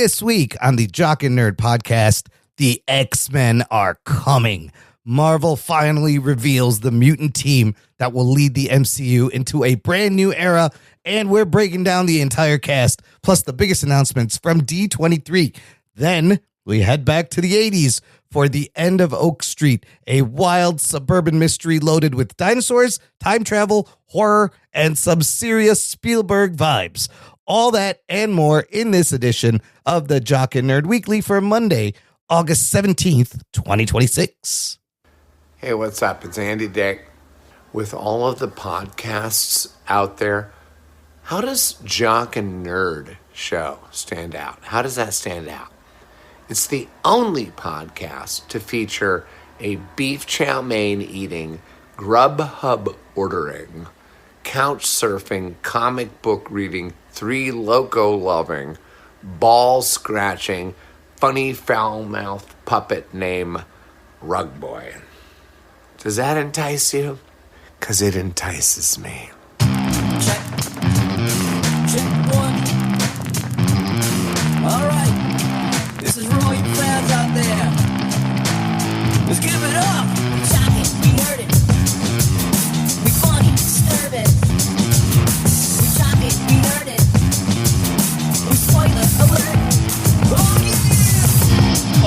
This week on the Jock and Nerd Podcast, the X-Men are coming. Marvel finally reveals the mutant team that will lead the MCU into a brand new era, and we're breaking down the entire cast, plus the biggest announcements from D23. Then we head back to the 80s for The End of Oak Street, a wild suburban mystery loaded with dinosaurs, time travel, horror, and some serious Spielberg vibes. All that and more in this edition of the Jock and Nerd Weekly for Monday, August 17th, 2026. Hey, what's up? It's Andy Dick. With all of the podcasts out there, how does Jock and Nerd show stand out? How does that stand out? It's the only podcast to feature a beef chow mein eating, Grubhub ordering, couch surfing, comic book reading, three loco loving, ball scratching, funny foul mouthed puppet named Rug Boy. Does that entice you? 'Cause it entices me. Check. Check one. All right. This is for all you fans out there. Let's give it up. We shock it, we nerd it. We funny, disturb it. We shock it, we nerd it. We spoiler alert. Oh yeah!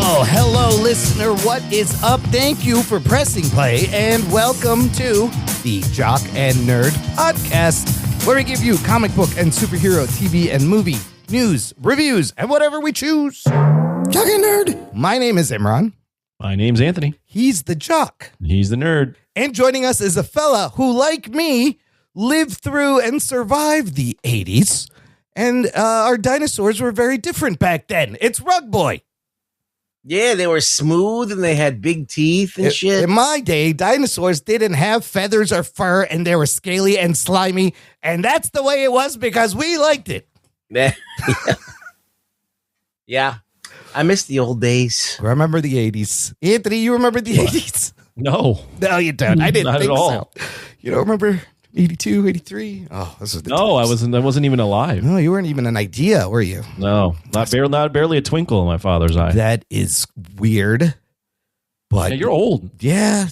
Oh, hello, listener. What is up? Thank you for pressing play, and welcome to the Jock and Nerd Podcast, where we give you comic book and superhero TV and movie news, reviews, and whatever we choose. Jock and Nerd. My name is Imran. My name's Anthony. He's the Jock. He's the nerd. And joining us is a fella who, like me, lived through and survived the 80s. And our dinosaurs were very different back then. It's Rug Boy. Yeah, they were smooth and they had big teeth and shit. In my day, dinosaurs didn't have feathers or fur, and they were scaly and slimy. And that's the way it was because we liked it. Yeah. I miss the old days. Remember the 80s. Anthony, you remember the 80s? No. No, you don't. I didn't Not think at all. so. You don't remember 82, 83? Oh, this is the No, I times. wasn't even alive. No, you weren't even an idea, were you? No, not barely a twinkle in my father's eye. That is weird. But Yeah, you're old. Yeah.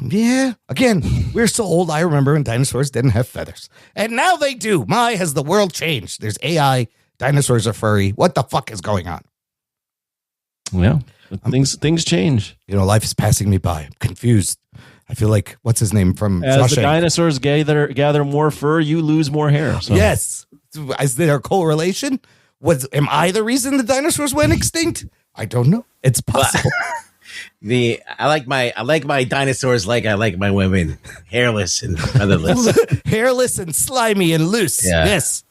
Again, we're so old. I remember when dinosaurs didn't have feathers. And now they do. My, has the world changed? There's AI. Dinosaurs are furry. What the fuck is going on? Yeah, things change. You know, life is passing me by. I'm confused. I feel like, what's his name from As Shawshank? the dinosaurs gather more fur, you lose more hair. So. Yes. Is there a correlation? Am I the reason the dinosaurs went extinct? I don't know. It's possible. I like my dinosaurs like I like my women. Hairless and featherless. Hairless and slimy and loose. Yeah. Yes.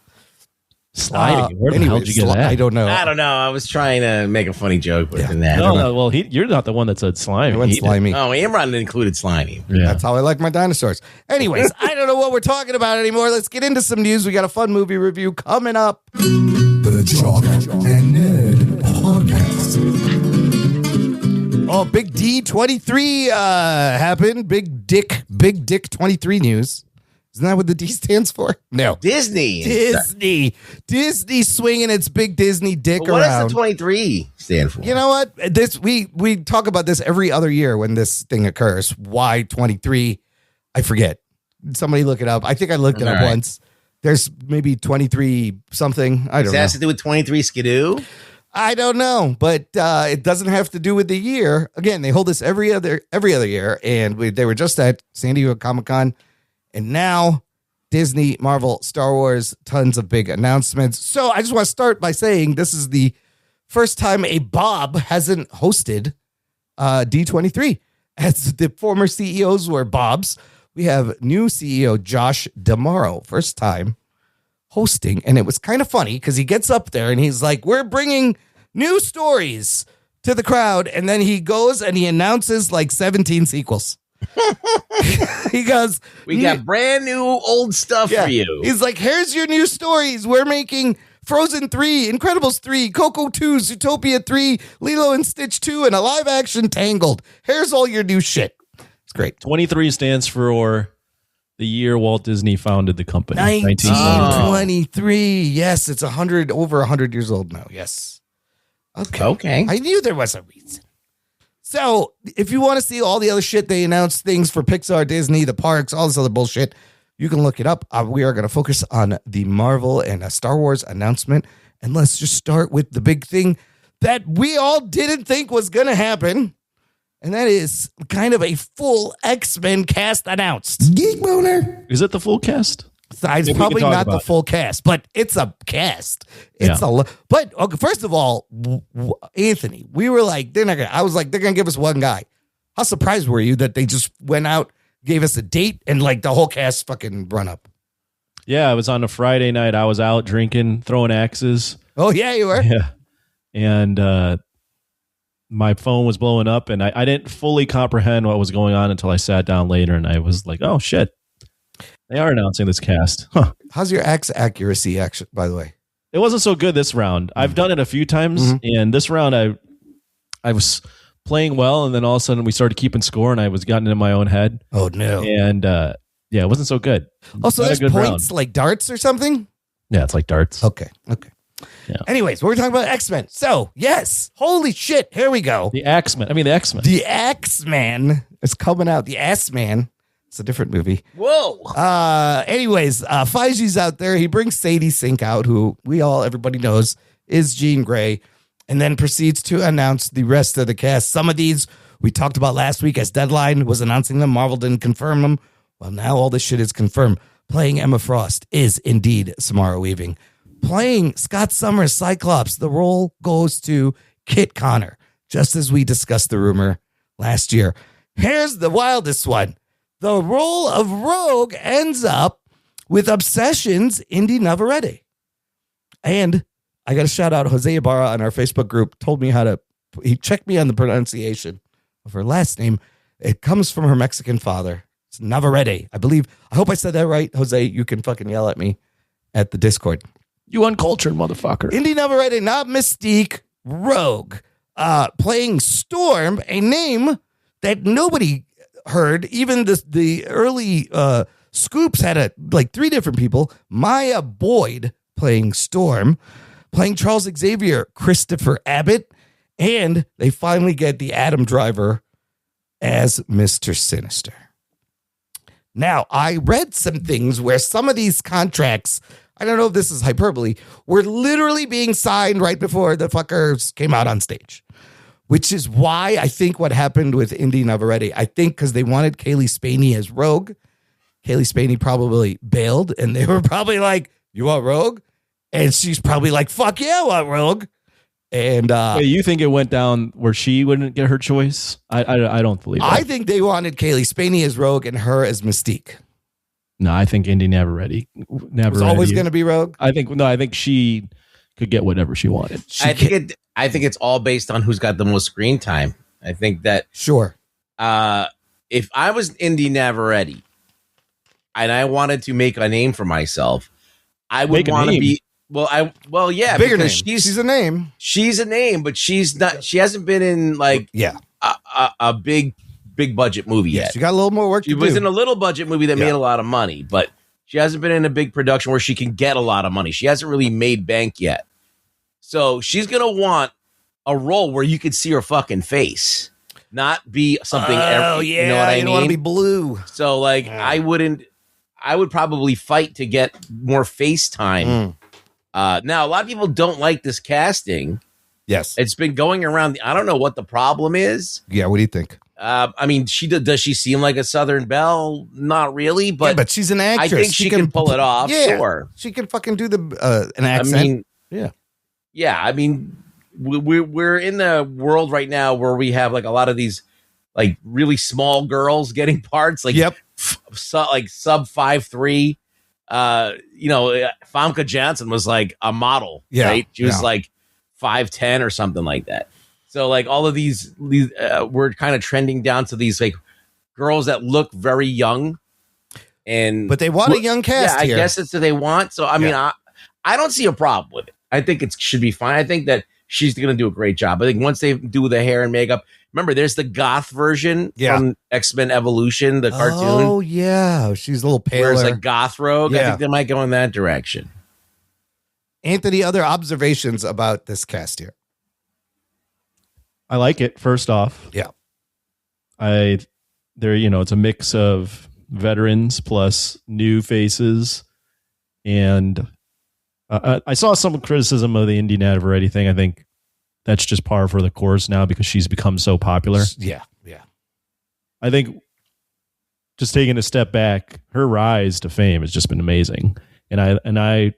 Sliding. Where the hell did you get that? I don't know. I don't know. I was trying to make a funny joke with that. No. Well, you're not the one that said slimy. I went slimy. Oh, Imran included slimy. Yeah. That's how I like my dinosaurs. Anyways, I don't know what we're talking about anymore. Let's get into some news. We got a fun movie review coming up. The Jock and Nerd Podcast. Oh, big D23 happened. Big Dick 23 news. Isn't that what the D stands for? No. Disney swinging its big Disney dick But what around. does the 23 stand for? You know what? We talk about this every other year when this thing occurs. Why 23? I forget. Somebody look it up. I think I looked it up once. There's maybe 23 something. I don't know. Has to do with 23 Skidoo? I don't know, but it doesn't have to do with the year. Again, they hold this every other year, and they were just at San Diego Comic-Con, and now Disney, Marvel, Star Wars, tons of big announcements. So I just want to start by saying this is the first time a Bob hasn't hosted D23. As the former CEOs were Bobs, we have new CEO Josh D'Amaro, first time hosting, and it was kind of funny because he gets up there and he's like, we're bringing new stories to the crowd, and then he goes and he announces like 17 sequels. He goes, We got brand new old stuff for you. He's like, here's your new stories. We're making Frozen 3, Incredibles 3, Coco 2, Zootopia 3, Lilo and Stitch 2, and a live action Tangled. Here's all your new shit. It's great. 23 stands for the year Walt Disney founded the company. 1923. Yes, it's over 100 years old now. Yes. Okay. I knew there was a reason. So if you want to see all the other shit, they announced things for Pixar, Disney, the parks, all this other bullshit. You can look it up. We are going to focus on the Marvel and Star Wars announcement. And let's just start with the big thing that we all didn't think was going to happen. And that is kind of a full X-Men cast announced. Geek boner. Is it the full cast? It's Maybe we probably can talk not the about full cast, but it's a cast. It's but okay, first of all, Anthony, we were like, I was like, they're going to give us one guy. How surprised were you that they just went out, gave us a date, and like the whole cast fucking run up? Yeah, it was on a Friday night. I was out drinking, throwing axes. Oh, yeah, you were. Yeah. And my phone was blowing up, and I didn't fully comprehend what was going on until I sat down later, and I was like, oh, shit. They are announcing this cast. Huh. How's your axe accuracy, actually, by the way? It wasn't so good this round. I've done it a few times, and this round I was playing well, and then all of a sudden we started keeping score, and I was getting in my own head. Oh, no. And yeah, it wasn't so good. Also, Not a there's good points round. like darts or something? Yeah, it's like darts. Okay. Yeah. Anyways, we're talking about X-Men. So, yes. Holy shit. Here we go. The X-Men. The X-Men. The X-Men is coming out. The Ass-Man. It's a different movie. Whoa. Anyways, Feige's out there. He brings Sadie Sink out, who everybody knows is Jean Grey, and then proceeds to announce the rest of the cast. Some of these we talked about last week as Deadline was announcing them. Marvel didn't confirm them. Well, now all this shit is confirmed. Playing Emma Frost is indeed Samara Weaving. Playing Scott Summers, Cyclops, the role goes to Kit Connor, just as we discussed the rumor last year. Here's the wildest one. The role of Rogue ends up with Obsession's Indy Navarrete. And I got to shout out Jose Ibarra on our Facebook group, he checked me on the pronunciation of her last name. It comes from her Mexican father. It's Navarrete, I believe. I hope I said that right. Jose, you can fucking yell at me at the Discord. You uncultured motherfucker. Indy Navarrete, not Mystique, Rogue. Playing Storm, a name that nobody heard. Even the early scoops had like 3 different people. Maya Boyd playing Storm, playing Charles Xavier, Christopher Abbott, and they finally get the Adam Driver as Mr. Sinister. Now, I read some things where some of these contracts, I don't know if this is hyperbole, were literally being signed right before the fuckers came out on stage. Which is why I think what happened with Indy Navarrete, I think because they wanted Kaylee Spaney as Rogue. Kaylee Spaney probably bailed, and they were probably like, you want Rogue? And she's probably like, fuck yeah, I want Rogue. And Wait, you think it went down where she wouldn't get her choice? I don't believe that. I think they wanted Kaylee Spaney as Rogue and her as Mystique. No, I think Indy Navarrete Was always going to be Rogue? I think she could get whatever she wanted. I think it's all based on who's got the most screen time. I think that Sure. if I was Indy Navarrete and I wanted to make a name for myself, I would want to be yeah, Bigger because name. She's a name. She's a name, but she's not. She hasn't been in like a big budget movie yet. She got a little more work. She was in a little budget movie that made a lot of money, but she hasn't been in a big production where she can get a lot of money. She hasn't really made bank yet. So she's going to want a role where you could see her fucking face, not be something. Oh, yeah. You know what I mean? don't want to be blue. So, like, I would probably fight to get more face time. Now, a lot of people don't like this casting. Yes. It's been going around. I don't know what the problem is. Yeah, what do you think? I mean, does she seem like a Southern Belle? Not really, but, but she's an actress. I think she can pull it off. Yeah, sure. She can fucking do an accent. I mean, we're in the world right now where we have like a lot of these like really small girls getting parts, like like sub 5'3". Famke Janssen was like a model, right? She was like 5'10" or something like that. So like all of these we're kind of trending down to these like girls that look very young, but they want a young cast. Yeah, I guess it's what they want. So I mean, I don't see a problem with it. I think it should be fine. I think that she's going to do a great job. I think once they do the hair and makeup, remember there's the goth version from X-Men Evolution, the cartoon. Oh yeah, she's a little paler. Where's like goth Rogue? I think they might go in that direction. Anthony, other observations about this cast here? I like it. First off, Yeah. It's a mix of veterans plus new faces, and I saw some criticism of the Indiana Variety thing. I think that's just par for the course now because she's become so popular. Yeah. I think just taking a step back, her rise to fame has just been amazing, and I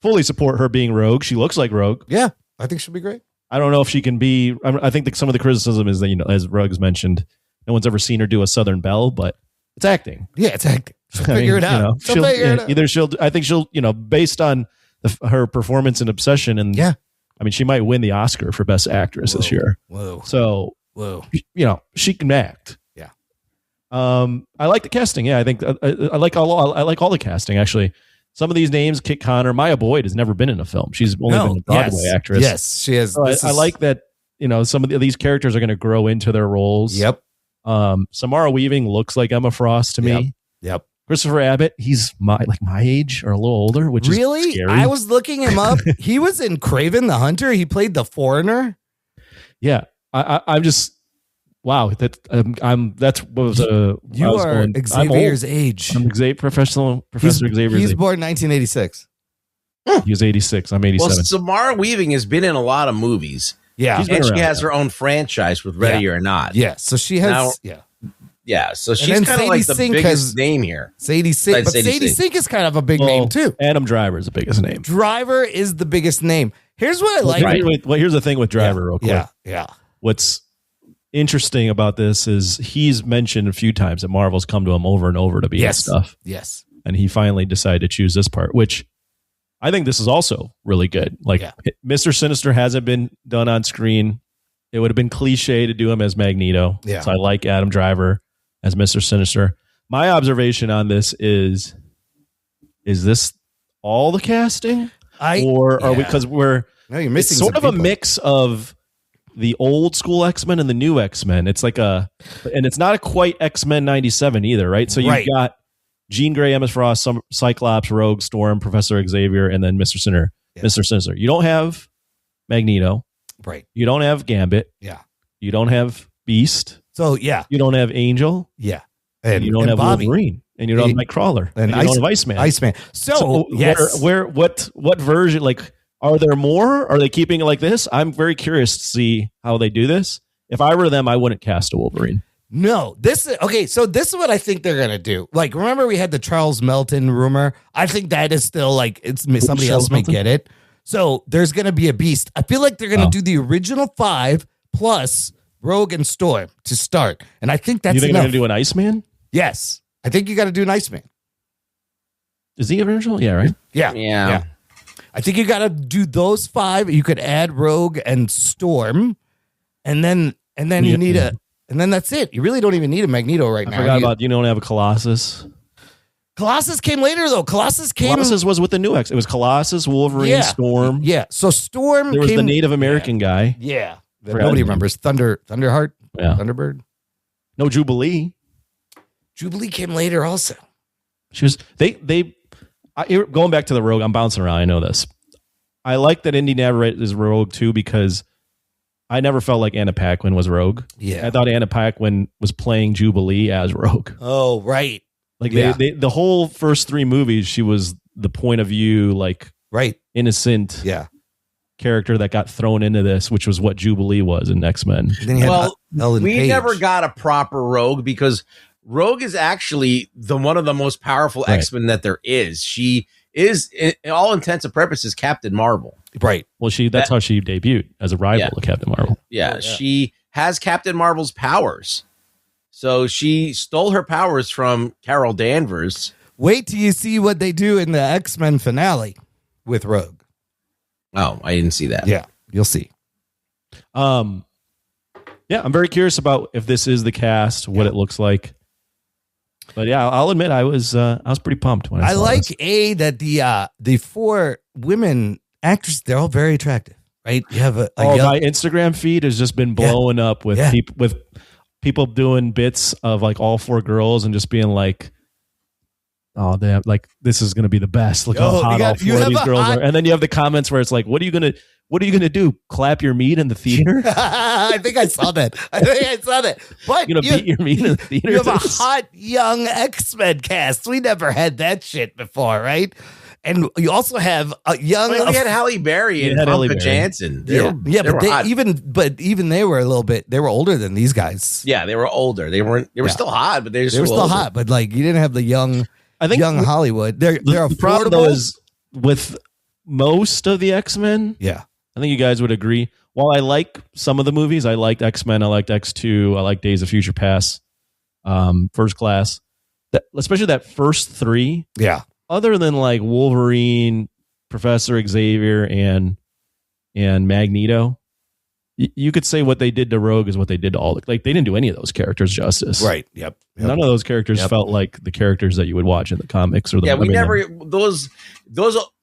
fully support her being Rogue. She looks like Rogue. Yeah, I think she'll be great. I don't know if she can be. I think that some of the criticism is that, as Ruggs mentioned, no one's ever seen her do a Southern Belle, but it's acting. Yeah, it's acting. She'll figure it out. She'll figure it out. Either I think she'll, based on her performance in Obsession, and I mean, she might win the Oscar for Best Actress this year. Whoa. So, she can act. Yeah. I like the casting. Yeah, I think I like all the casting actually. Some of these names, Kit Connor, Maya Boyd has never been in a film. She's only been a Broadway actress. Yes, she has. So I like that. Some of these characters are going to grow into their roles. Yep. Samara Weaving looks like Emma Frost to me. Yep. Christopher Abbott, he's my age or a little older, which really? is scary. I was looking him up. He was in Craven the Hunter. He played the foreigner. Yeah, I'm just wow. That's what was you are Xavier's age. I'm Professor Xavier. He's born 1986. He was 86. I'm 87. Well, Samara Weaving has been in a lot of movies. Yeah, and she has her own franchise with Ready or Not. Yeah, so she has. Yeah, so she's kind of like the biggest name here. Sadie Sink, but Sadie Sink is kind of a big name too. Adam Driver is the biggest name. Driver is the biggest name. Here's what I like. Here's the thing with Driver, real quick. Yeah. What's interesting about this is he's mentioned a few times that Marvel's come to him over and over to be in stuff. Yes. And he finally decided to choose this part, which I think this is also really good. Like Mr. Sinister hasn't been done on screen. It would have been cliche to do him as Magneto. Yeah. So I like Adam Driver as Mr. Sinister. My observation on this is this all the casting? Or are we, because you're missing sort of people. A mix of the old school X-Men and the new X-Men. It's like and it's not a quite X-Men 97 either, right? So you've got Jean Grey, Emma Frost, some Cyclops, Rogue, Storm, Professor Xavier, and then Mr. Sinister. Yeah. Mr. Sinister. You don't have Magneto. Right. You don't have Gambit. Yeah. You don't have Beast. So yeah. You don't have Angel. Yeah. And you don't have Bobby. Wolverine. And you don't have Nightcrawler. And you don't have Iceman. So yes. What version, like, are there more? Are they keeping it like this? I'm very curious to see how they do this. If I were them, I wouldn't cast a Wolverine. No, so this is what I think they're going to do. Like, remember we had the Charles Melton rumor? I think that is still like, somebody else may get it. So there's going to be a Beast. I feel like they're going to do the original 5 plus Rogue and Storm to start. And I think that's You think enough. they're going to do an Iceman? Yes. I think you got to do an Iceman. Is he original? Yeah, right? Yeah. I think you got to do those 5. You could add Rogue and Storm. And then you need and then that's it. You really don't even need a Magneto right now. I forgot about you don't have a Colossus. Colossus came later, though. Colossus was with the new X. It was Colossus, Wolverine, Storm. Yeah. So Storm There was the Native American guy. Yeah. Nobody remembers. Thunderheart? Yeah. Thunderbird? No, Jubilee. Jubilee came later also. She was going back to the Rogue. I'm bouncing around. I know this. I like that Indy Navarrete is Rogue too because I never felt like Anna Paquin was Rogue. Yeah. I thought Anna Paquin was playing Jubilee as Rogue. Oh, right. Like the whole first 3 movies, she was the point of view, like innocent character that got thrown into this, which was what Jubilee was in X-Men. Well, we never got a proper Rogue because Rogue is actually one of the most powerful X-Men that there is. She is, in all intents and purposes, Captain Marvel. Right. Well, that's how she debuted, as a rival to Captain Marvel. Yeah, she has Captain Marvel's powers. So she stole her powers from Carol Danvers. Wait till you see what they do in the X-Men finale with Rogue. Oh, I didn't see that. Yeah, you'll see. I'm very curious about if this is the cast, what it looks like. But yeah, I'll admit I was pretty pumped when I saw like this. the 4 women actresses. They're all very attractive, right? You have my Instagram feed has just been blowing up with people doing bits of like all 4 girls and just being like, oh, damn, like this is gonna be the best. Look Yo, how hot all you four of have these a girls hot- are. And then you have the comments where it's like, what are you gonna do? Clap your meat in the theater? I think I saw that. But You're gonna beat your meat in the theater? you have a hot young X-Men cast. We never had that shit before, right? And you also have a young. We had Halle Berry and Halle Hunter Berry. Jansen. Yeah, They but were hot. even they were a little bit. They were older than these guys. Yeah, they were older. They were still hot, but they were They were still older. hot, but like you didn't have the young. I think young Hollywood. They're the problem though affordable. is with most of the X-Men. Yeah, I think you guys would agree. While I like some of the movies, I liked X-Men, I liked X2, I like Days of Future Past, First Class, especially that first three. yeah. Other than like Wolverine, Professor Xavier, and Magneto, you could say what they did to Rogue is what they did to all. Like they didn't do any of those characters justice. Right. Yep. None of those characters felt like the characters that you would watch in the comics or the. Yeah, we never those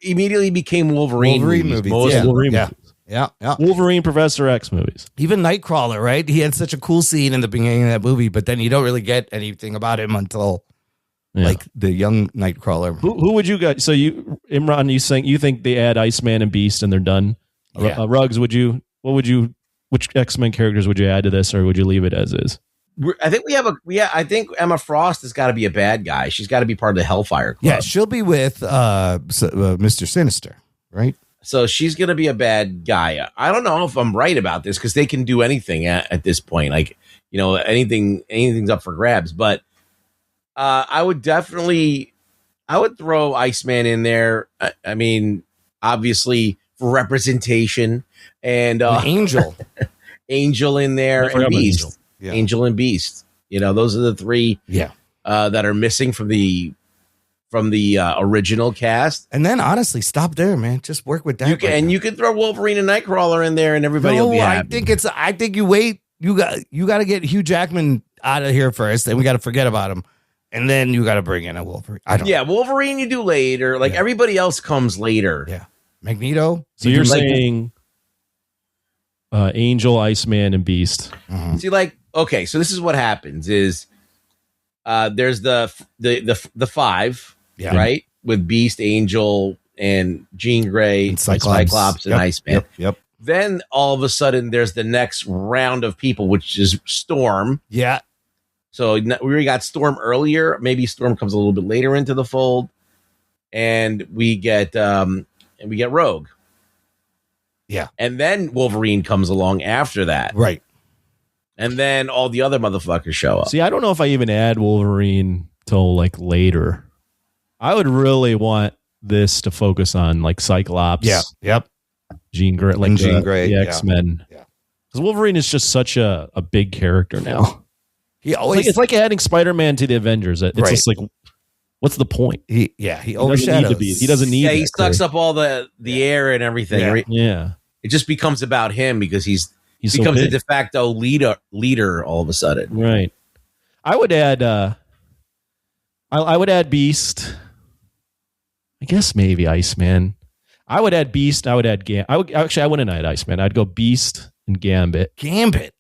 immediately became Wolverine movies. Most Yeah. Wolverine Yeah. movies. Yeah. Yeah. Wolverine, Professor X movies. Even Nightcrawler, right? He had such a cool scene in the beginning of that movie, but then you don't really get anything about him until like the young Nightcrawler. Who would you guys? So you, Imran, you think they add Iceman and Beast and they're done? Yeah. Ruggs, which X-Men characters would you add to this, or would you leave it as is? I think I think Emma Frost has got to be a bad guy. She's got to be part of the Hellfire Club. Yeah, she'll be with Mr. Sinister, right? So she's going to be a bad guy. I don't know if I'm right about this because they can do anything at this point. Like, anything's up for grabs. But I would throw Iceman in there. I mean, obviously for representation and Angel. Angel in there and Beast. Angel. Yeah. Angel and Beast. Those are the three that are missing from the original cast. And then honestly, stop there, man. Just work with that. You can throw Wolverine and Nightcrawler in there, and everybody will be happy. I think you wait. You got to get Hugh Jackman out of here first, and we got to forget about him, and then you got to bring in a Wolverine. Wolverine you do later. Like everybody else comes later. Yeah, Magneto. So you're saying Angel, Iceman, and Beast. Mm-hmm. See, okay, so this is what happens: is there's the five, right, with Beast, Angel, and Jean Grey, and Cyclops, and Iceman. Yep. Then all of a sudden, there's the next round of people, which is Storm. Yeah. So we already got Storm earlier. Maybe Storm comes a little bit later into the fold, and we get Rogue. Yeah. And then Wolverine comes along after that. Right. And then all the other motherfuckers show up. See, I don't know if I even add Wolverine till like later. I would really want this to focus on like Cyclops. Yeah. Yep. Jean Grey, like Jean Grey, the X-Men. Yeah. Because Wolverine is just such a big character now. He always it's like adding Spider-Man to the Avengers. It's just like, what's the point? he overshadows. He doesn't need. He sucks up all the air and everything. Yeah. Right? Yeah. It just becomes about him because he so becomes a big. de facto leader all of a sudden. Right. I would add. I would add Beast. I guess maybe Iceman. I would add Beast. I would add I wouldn't add Iceman. I'd go Beast and Gambit. Gambit.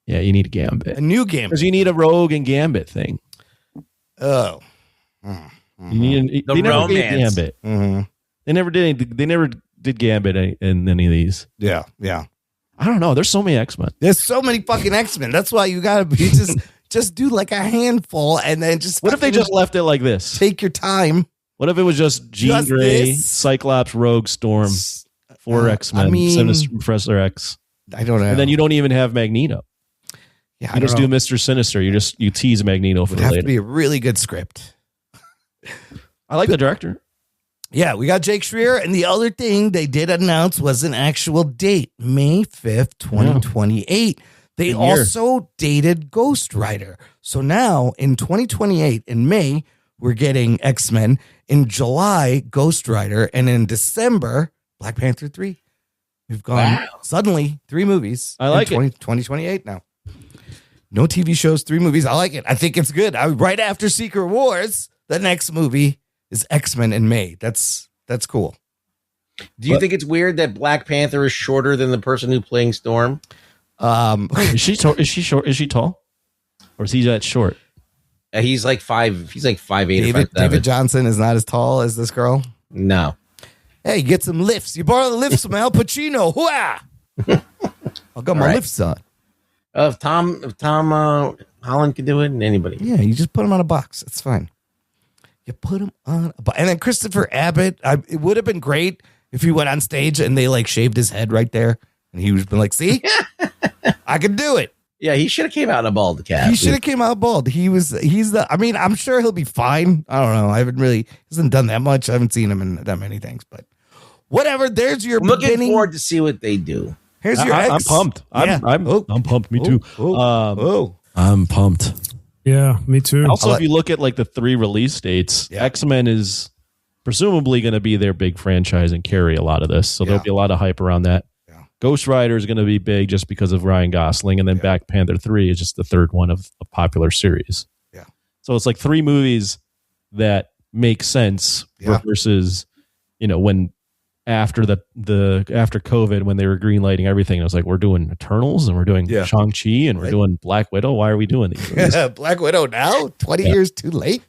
Yeah, you need a Gambit. A new Gambit. Because you need a Rogue and Gambit thing. Oh. You need The they never did romance. Gambit. Mm-hmm. They never did Gambit in any of these. Yeah. Yeah. I don't know. There's so many X-Men. There's so many fucking X-Men. That's why you gotta be just do like a handful and then just What if they just left it like this? take your time. What if it was just Jean Just Grey, this? Cyclops, Rogue, Storm, 4 X-Men, I mean- Sinister, Professor X, I don't know. and then you don't even have Magneto. yeah, You just do Mr. Sinister. You tease Magneto for It would have later. to be a really good script. I like the director. Yeah, we got Jake Schreier, and the other thing they did announce was an actual date, May 5th, 2028. They Good year. also dated Ghost Rider. So now in 2028, in May, we're getting X-Men. In July, Ghost Rider. And in December, Black Panther 3. We've gone suddenly 3 movies. I like in 2028 now. No TV shows, 3 movies. I like it. I think it's good. Right after Secret Wars, the next movie is X-Men in May. That's cool. Do you think it's weird that Black Panther is shorter than the person who's playing Storm? Is she short? Is she tall? Or is he that short? He's like 5'8" or 5'7". David Johnson is not as tall as this girl. No. Hey, get some lifts. You borrow the lifts from Al Pacino. Hooah! I'll got my lifts on. If Tom Holland can do it, and anybody. Yeah, you just put him on a box. It's fine. You put him on a box. And then Christopher Abbott, it would have been great if he went on stage and they like shaved his head right there. And he was been like, see, I can do it. Yeah, he should have came out in a bald cast. He should have came out bald. I'm sure he'll be fine. I don't know. He hasn't done that much. I haven't seen him in that many things, but whatever. There's your looking forward to see what they do. Here's your I'm pumped. I'm pumped. Me too. I'm pumped. Yeah, me too. Also, if you look at like the 3 release dates, X-Men is presumably going to be their big franchise and carry a lot of this. So there'll be a lot of hype around that. Yeah. Ghost Rider is going to be big just because of Ryan Gosling. And then Black Panther 3 is just the third one of a popular series. Yeah. So it's like 3 movies that make sense versus, when after after COVID, when they were greenlighting everything, I was like, we're doing Eternals and we're doing Shang-Chi and we're doing Black Widow. Why are we doing these movies? Black Widow now? 20 years too late?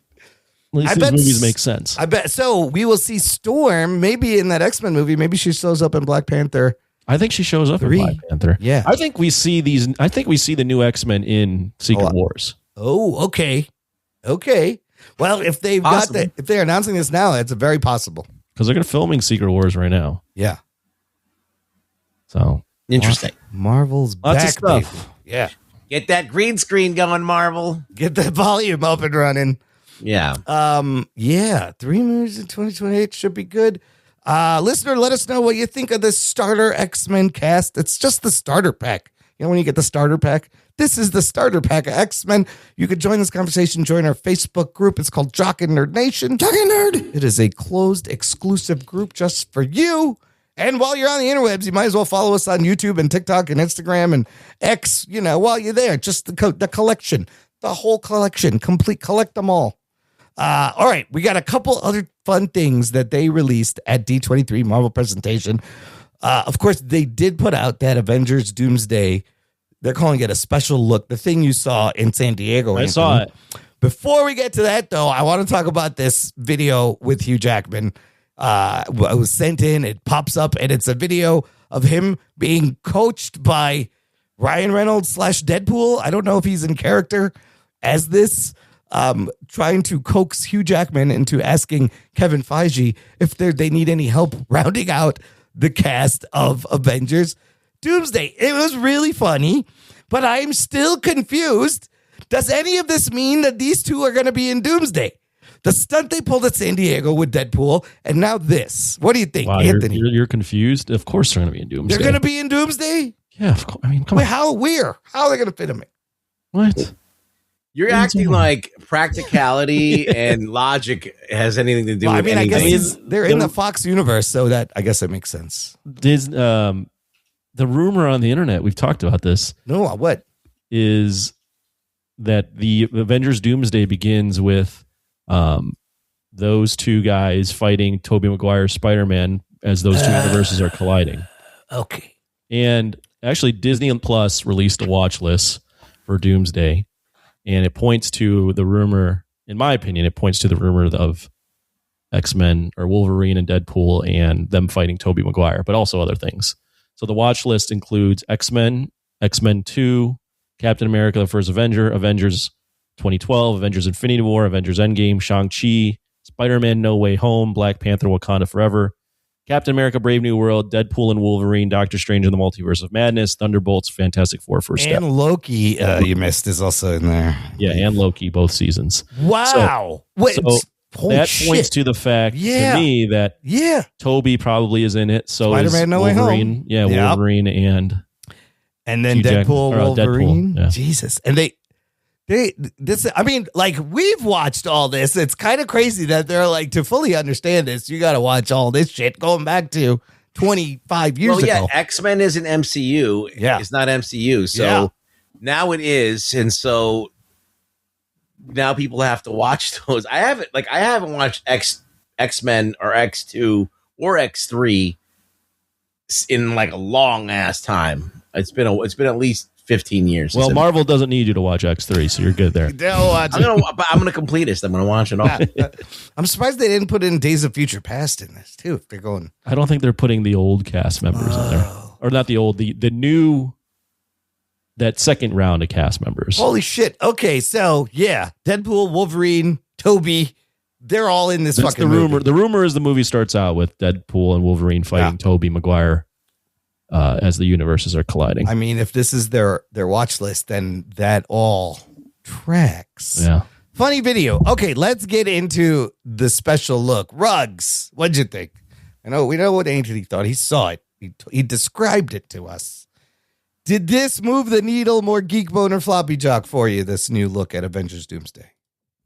At least these movies make sense. I bet. So we will see Storm maybe in that X-Men movie. Maybe she shows up in Black Panther. I think she shows up 3. in Black Panther. Yeah. I think we see the new X-Men in Secret Wars. Oh, okay. Okay. Well, if they've if they're announcing this now, it's very possible. Because they're filming Secret Wars right now. Yeah. So interesting. Marvel's lots back, of stuff. baby. Yeah. Get that green screen going, Marvel. Get that volume up and running. Yeah. 3 movies in 2028 should be good. Listener, let us know what you think of this starter X-Men cast. It's just the starter pack. When you get the starter pack, this is the starter pack of X-Men. You could join this conversation, join our Facebook group. It's called Jock and Nerd Nation. Jock and Nerd. It is a closed, exclusive group just for you. And while you're on the interwebs, you might as well follow us on YouTube and TikTok and Instagram and X, while you're there. Just the collection, the whole collection, collect them all. All right, we got a couple other fun things that they released at D23 Marvel presentation. Of course, they did put out that Avengers Doomsday. They're calling it a special look. The thing you saw in San Diego. I saw it. Before we get to that, though, I want to talk about this video with Hugh Jackman. It was sent in. It pops up, and it's a video of him being coached by Ryan Reynolds / Deadpool. I don't know if he's in character as this. Trying to coax Hugh Jackman into asking Kevin Feige if they need any help rounding out the cast of Avengers Doomsday. It was really funny, but I'm still confused. Does any of this mean that these two are going to be in Doomsday? The stunt they pulled at San Diego with Deadpool, and now this. What do you think, Anthony? You're confused? Of course they're going to be in Doomsday. They're going to be in Doomsday? Yeah, of course. I mean, come on. How are they going to fit them in? What? You're acting like practicality and logic has anything to do with anything. I guess they're in the Fox universe, so I guess that makes sense. The rumor on the internet, we've talked about this. No, what? Is that the Avengers Doomsday begins with those two guys fighting Tobey Maguire's Spider-Man as those two universes are colliding. Okay. And actually, Disney Plus released a watch list for Doomsday. And it points to the rumor, in my opinion, of X-Men or Wolverine and Deadpool and them fighting Tobey Maguire, but also other things. So the watch list includes X-Men, X-Men 2, Captain America, the First Avenger, Avengers 2012, Avengers Infinity War, Avengers Endgame, Shang-Chi, Spider-Man No Way Home, Black Panther Wakanda Forever, Captain America Brave New World, Deadpool and Wolverine, Doctor Strange in the Multiverse of Madness, Thunderbolts, Fantastic Four First Step. And Loki, you missed, is also in there. Yeah, and Loki, both seasons. Wow. Points to the fact to me that Toby probably is in it. So Spider-Man is No Wolverine. Way Home. Yeah, Wolverine and then Deadpool, Wolverine. Deadpool, yeah. Jesus. And we've watched all this. It's kind of crazy that they're like, to fully understand this, you got to watch all this shit going back to 25 years ago. Well, yeah, X-Men isn't MCU. Yeah. It's not MCU. So now it is. And so now people have to watch those. I haven't watched X-Men or X2 or X3 in like a long ass time. It's been at least 15 years. Well, Marvel doesn't need you to watch X3, so you're good there. I'm gonna complete this. I'm gonna watch it all. I'm surprised they didn't put in Days of Future Past in this too. If they're going, I don't think they're putting the old cast members in there, or not the old, the new, that second round of cast members. Holy shit! Okay, so yeah, Deadpool, Wolverine, Toby, they're all in this fucking the rumor. movie. The rumor is the movie starts out with Deadpool and Wolverine fighting Tobey Maguire as the universes are colliding. I mean, if this is their watch list, then that all tracks. Yeah. Funny video. Okay, let's get into the special look. Ruggs, what'd you think? We know what Anthony thought. He saw it. He described it to us. Did this move the needle more geek boner floppy jock for you, this new look at Avengers Doomsday?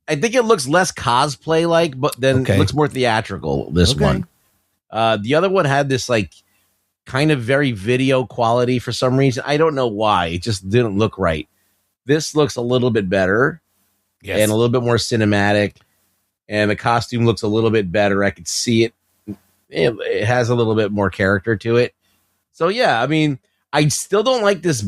I think it looks less cosplay like, but then it looks more theatrical. This one. The other one had this like kind of very video quality for some reason. I don't know why. It just didn't look right. This looks a little bit better and a little bit more cinematic. And the costume looks a little bit better. I could see it. It has a little bit more character to it. So, yeah, I mean, I still don't like this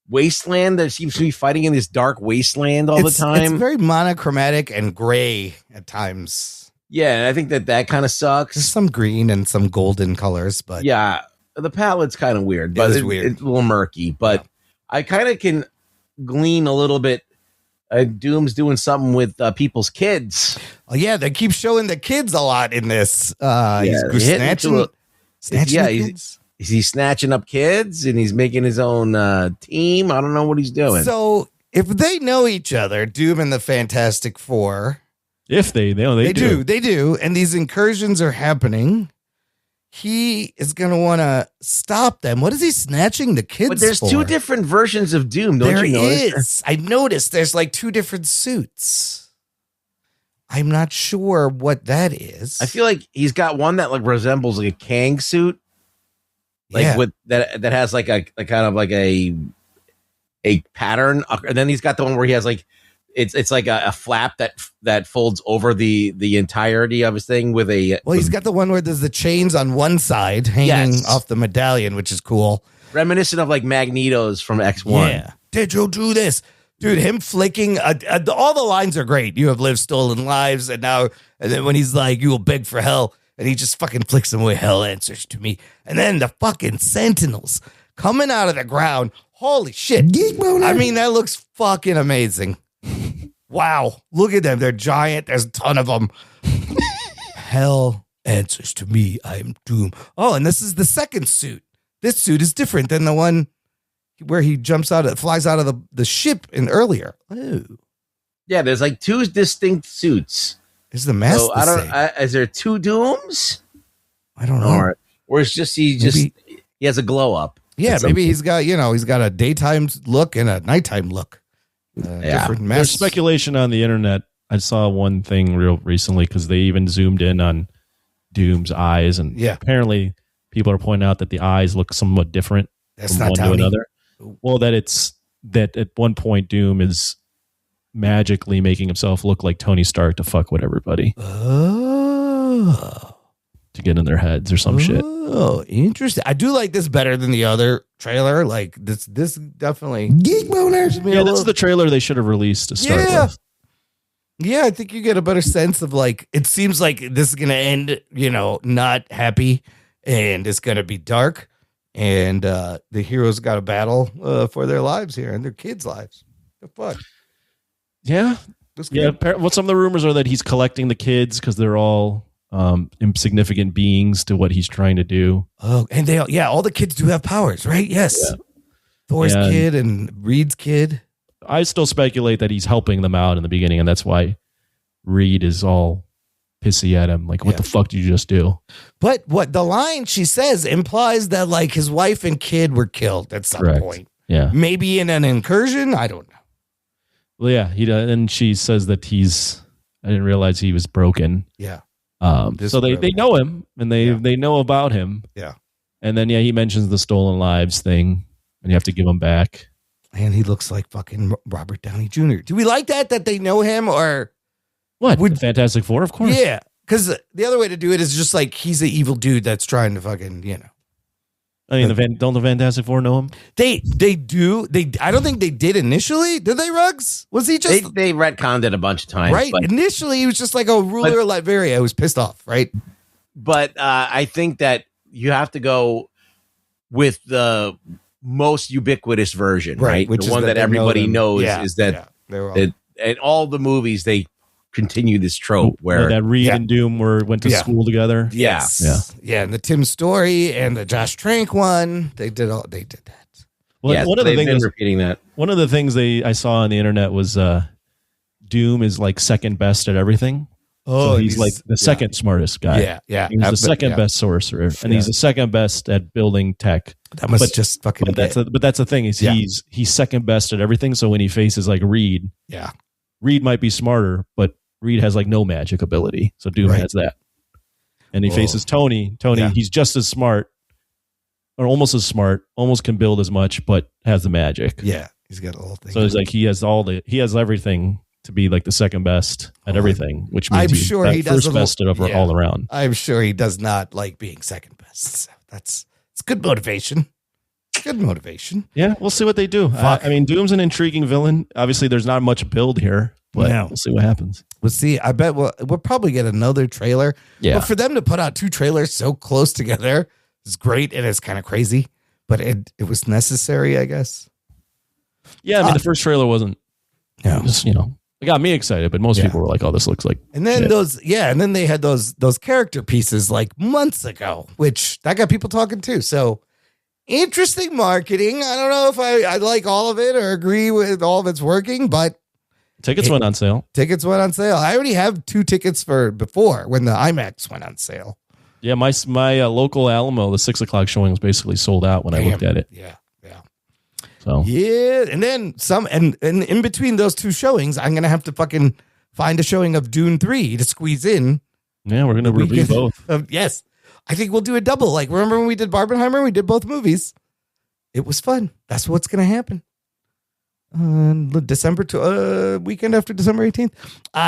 wasteland that seems to be fighting in this dark wasteland all the time. It's very monochromatic and gray at times. Yeah, and I think that kind of sucks. There's some green and some golden colors, but yeah, the palette's kind of weird, but it's weird. It's a little murky. But I kind of can glean a little bit. Doom's doing something with people's kids. Oh yeah, they keep showing the kids a lot in this. He's snatching kids. He's snatching up kids and he's making his own team. I don't know what he's doing. So if they know each other, Doom and the Fantastic Four, if they do, and these incursions are happening, he is going to want to stop them. What is he snatching the kids for? But there's two different versions of Doom, don't you notice? There is. I noticed there's like two different suits. I'm not sure what that is. I feel like he's got one that like resembles like a Kang suit. Like with that has like a kind of like a pattern. And then he's got the one where he has like it's like a flap that folds over the entirety of his thing with a. Well, he's got the one where there's the chains on one side hanging off the medallion, which is cool. Reminiscent of like Magneto's from X1. Yeah. Did you do this? Dude, him flicking, all the lines are great. You have lived stolen lives, and then when he's like, you will beg for hell, and he just fucking flicks him away, hell answers to me. And then the fucking sentinels coming out of the ground. Holy shit. I mean, that looks fucking amazing. Wow. Look at them. They're giant. There's a ton of them. Hell answers to me. I am Doom. Oh, and this is the second suit. This suit is different than the one where he flies out of the ship in earlier. Ooh. Yeah, there's like two distinct suits. Is the mask is there two Dooms? I don't know. Or it's just he has a glow up. Yeah, maybe he's got a daytime look and a nighttime look. Different masks. There's speculation on the internet. I saw one thing real recently because they even zoomed in on Doom's eyes, and apparently people are pointing out that the eyes look somewhat different from one to another. Well, that at one point Doom is magically making himself look like Tony Stark to fuck with everybody. Oh. To get in their heads or some shit. Oh, interesting. I do like this better than the other trailer. Like this definitely geek boners. Yeah, this is the trailer they should have released to start with. Yeah, I think you get a better sense of like, it seems like this is going to end, not happy, and it's going to be dark, and the heroes got to battle for their lives here and their kids' lives. The fuck? Yeah. Yeah. Well, some of the rumors are that he's collecting the kids because they're all insignificant beings to what he's trying to do. Oh, and all the kids do have powers, right? Yes. Yeah. Thor's kid and Reed's kid. I still speculate that he's helping them out in the beginning, and that's why Reed is all pissy at him. Like, what the fuck did you just do? But what the line she says implies that like his wife and kid were killed at some point. Yeah. Maybe in an incursion. I don't know. Well, yeah, he does. And she says that I didn't realize he was broken. Yeah. So they know him and they know about him. Yeah. And then, he mentions the stolen lives thing and you have to give him back. And he looks like fucking Robert Downey Jr. Do we like that they know him or what? The Fantastic Four, of course. Yeah. Because the other way to do it is just like he's an evil dude that's trying to fucking, I mean, don't the Fantastic Four know him? They do. I don't think they did initially. Did they, Ruggs? Was he just they retconned it a bunch of times, right? But, Initially, he was just like a ruler of Latveria who was pissed off, right? But I think that you have to go with the most ubiquitous version, right? Which the is one that everybody knows is that in all the movies they continue this trope where that Reed and Doom went to school together. Yeah. And the Tim Story and the Josh Trank one, they did that. Well, one of the things repeating that. One of the things I saw on the internet was Doom is like second best at everything. Oh, so he's like the second smartest guy. Yeah. He's the second best sorcerer, and he's the second best at building tech. That must just fucking. But that's the thing is he's second best at everything. So when he faces like Reed, Reed might be smarter, but Reed has like no magic ability. So Doom has that. And he faces Tony. He's just as smart, or almost as smart, almost can build as much, but has the magic. Yeah, he's got all things. So it's like he has everything to be like the second best at everything, which means I'm sure he does first best all around. I'm sure he does not like being second best. So it's good motivation. Good motivation. Yeah, we'll see what they do. I mean, Doom's an intriguing villain. Obviously, there's not much build here, but we'll see what happens. We'll see. I bet we'll probably get another trailer. Yeah. But for them to put out two trailers so close together is great, and it's kind of crazy, but it was necessary, I guess. Yeah, I mean, the first trailer wasn't. Yeah, just it got me excited, but most people were like, "Oh, this looks like." And then and then they had those character pieces like months ago, which that got people talking too. So interesting marketing. I don't know if I like all of it or agree with all of it's working, but tickets went on sale. I already have 2 tickets for before when the IMAX went on sale. Yeah, my local Alamo, the 6:00 showing was basically sold out when I looked at it. Yeah. So and then some, and in between those 2 showings, I'm gonna have to fucking find a showing of Dune 3 to squeeze in. Yeah, we're gonna review both. Yes, I think we'll do a double. Like, remember when we did Barbenheimer? We did both movies. It was fun. That's what's gonna happen. Weekend after December 18th.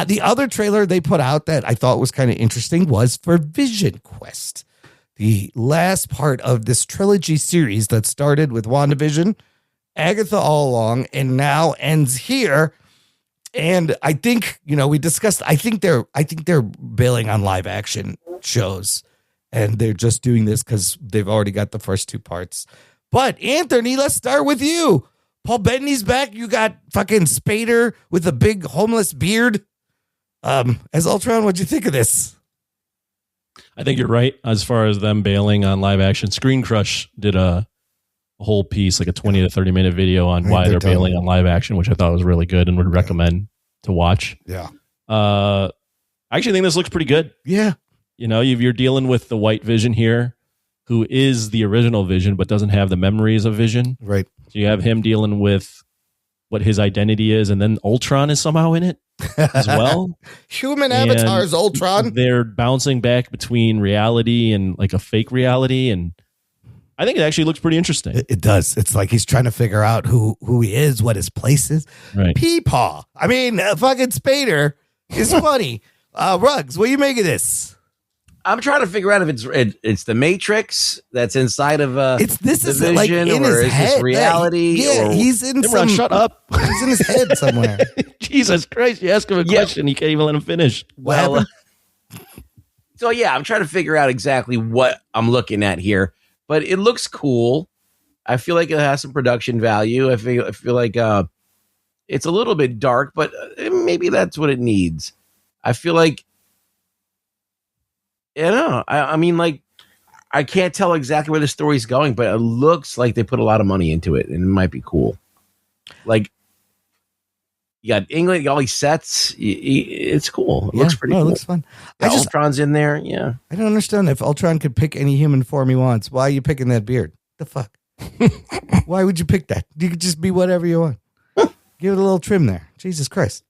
The other trailer they put out that I thought was kind of interesting was for VisionQuest, the last part of this trilogy series that started with WandaVision, Agatha All Along, and now ends here. And I think, we discussed, I think they're bailing on live action shows, and they're just doing this because they've already got the first 2 parts. But Anthony, let's start with you. Paul Bettany's back. You got fucking Spader with a big homeless beard. As Ultron, what'd you think of this? I think you're right as far as them bailing on live action. Screen Crush did a whole piece, like a 20 to 30 minute video on why they're bailing on live action, which I thought was really good and would recommend to watch. Yeah. I actually think this looks pretty good. Yeah. You're dealing with the White Vision here, who is the original Vision, but doesn't have the memories of Vision. Right. So you have him dealing with what his identity is, and then Ultron is somehow in it as well. Human avatars, Ultron. They're bouncing back between reality and like a fake reality, and I think it actually looks pretty interesting. It does. It's like he's trying to figure out who he is, what his place is. Right. Peepaw. I mean, fucking Spader is funny. Ruggs, what do you make of this? I'm trying to figure out if it's the Matrix that's inside of this is Vision, like in or his is head. this reality? Yeah, he's in some. Shut up! He's in his head somewhere. Jesus Christ! You ask him a question, you can't even let him finish. Well, so yeah, I'm trying to figure out exactly what I'm looking at here, but it looks cool. I feel like it has some production value. I feel like it's a little bit dark, but maybe that's what it needs. I feel like. I mean, like, I can't tell exactly where the story's going, but it looks like they put a lot of money into it, and it might be cool. Like, you got England, you got all these sets. It's cool. It looks pretty cool. It looks fun. Ultron's in there. Yeah. I don't understand if Ultron could pick any human form he wants. Why are you picking that beard? The fuck? Why would you pick that? You could just be whatever you want. Give it a little trim there. Jesus Christ.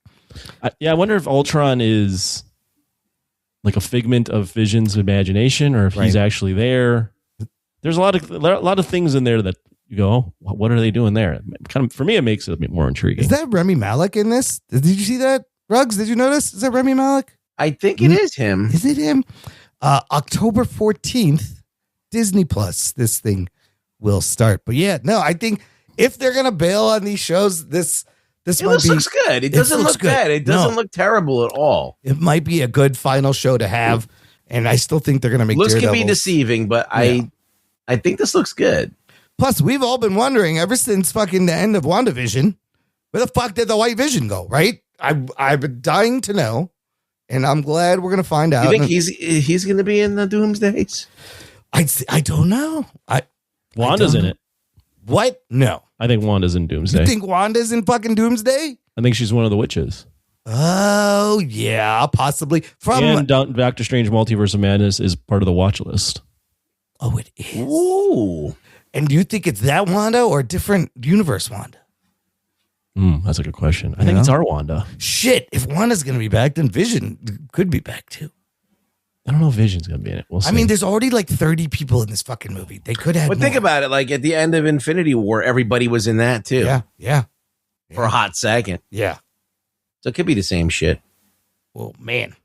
I wonder if Ultron is like a figment of Vision's imagination, or if he's actually there. There's a lot of things in there that you go, oh, what are they doing there? Kind of, for me, it makes it a bit more intriguing. Is that Rami Malek in this? Did you see that? Ruggs, did you notice? Is that Rami Malek? I think it is him. Is it him? October 14th, Disney Plus, this thing. will start. But yeah, no, I think if they're gonna bail on these shows, this looks good. It doesn't look bad. It doesn't look terrible at all. It might be a good final show to have, and I still think they're gonna make looks can be deceiving, but I think this looks good. Plus, we've all been wondering ever since fucking the end of WandaVision, where the fuck did the White Vision go? Right? I've been dying to know, and I'm glad we're gonna find out. You think he's gonna be in the Doomsdays? I don't know. Wanda's in it. What? No. I think Wanda's in Doomsday. You think Wanda's in fucking Doomsday? I think she's one of the witches. Oh, yeah, possibly. And Doctor Strange Multiverse of Madness is part of the watch list. Oh, it is. Ooh. And do you think it's that Wanda or a different universe Wanda? That's a good question. I think it's our Wanda. Shit, if Wanda's going to be back, then Vision could be back too. I don't know if Vision's going to be in it. We'll see. I mean, there's already like 30 people in this fucking movie. They could have. But think about it. Like at the end of Infinity War, everybody was in that too. Yeah. For a hot second. Yeah. So it could be the same shit. Oh, man.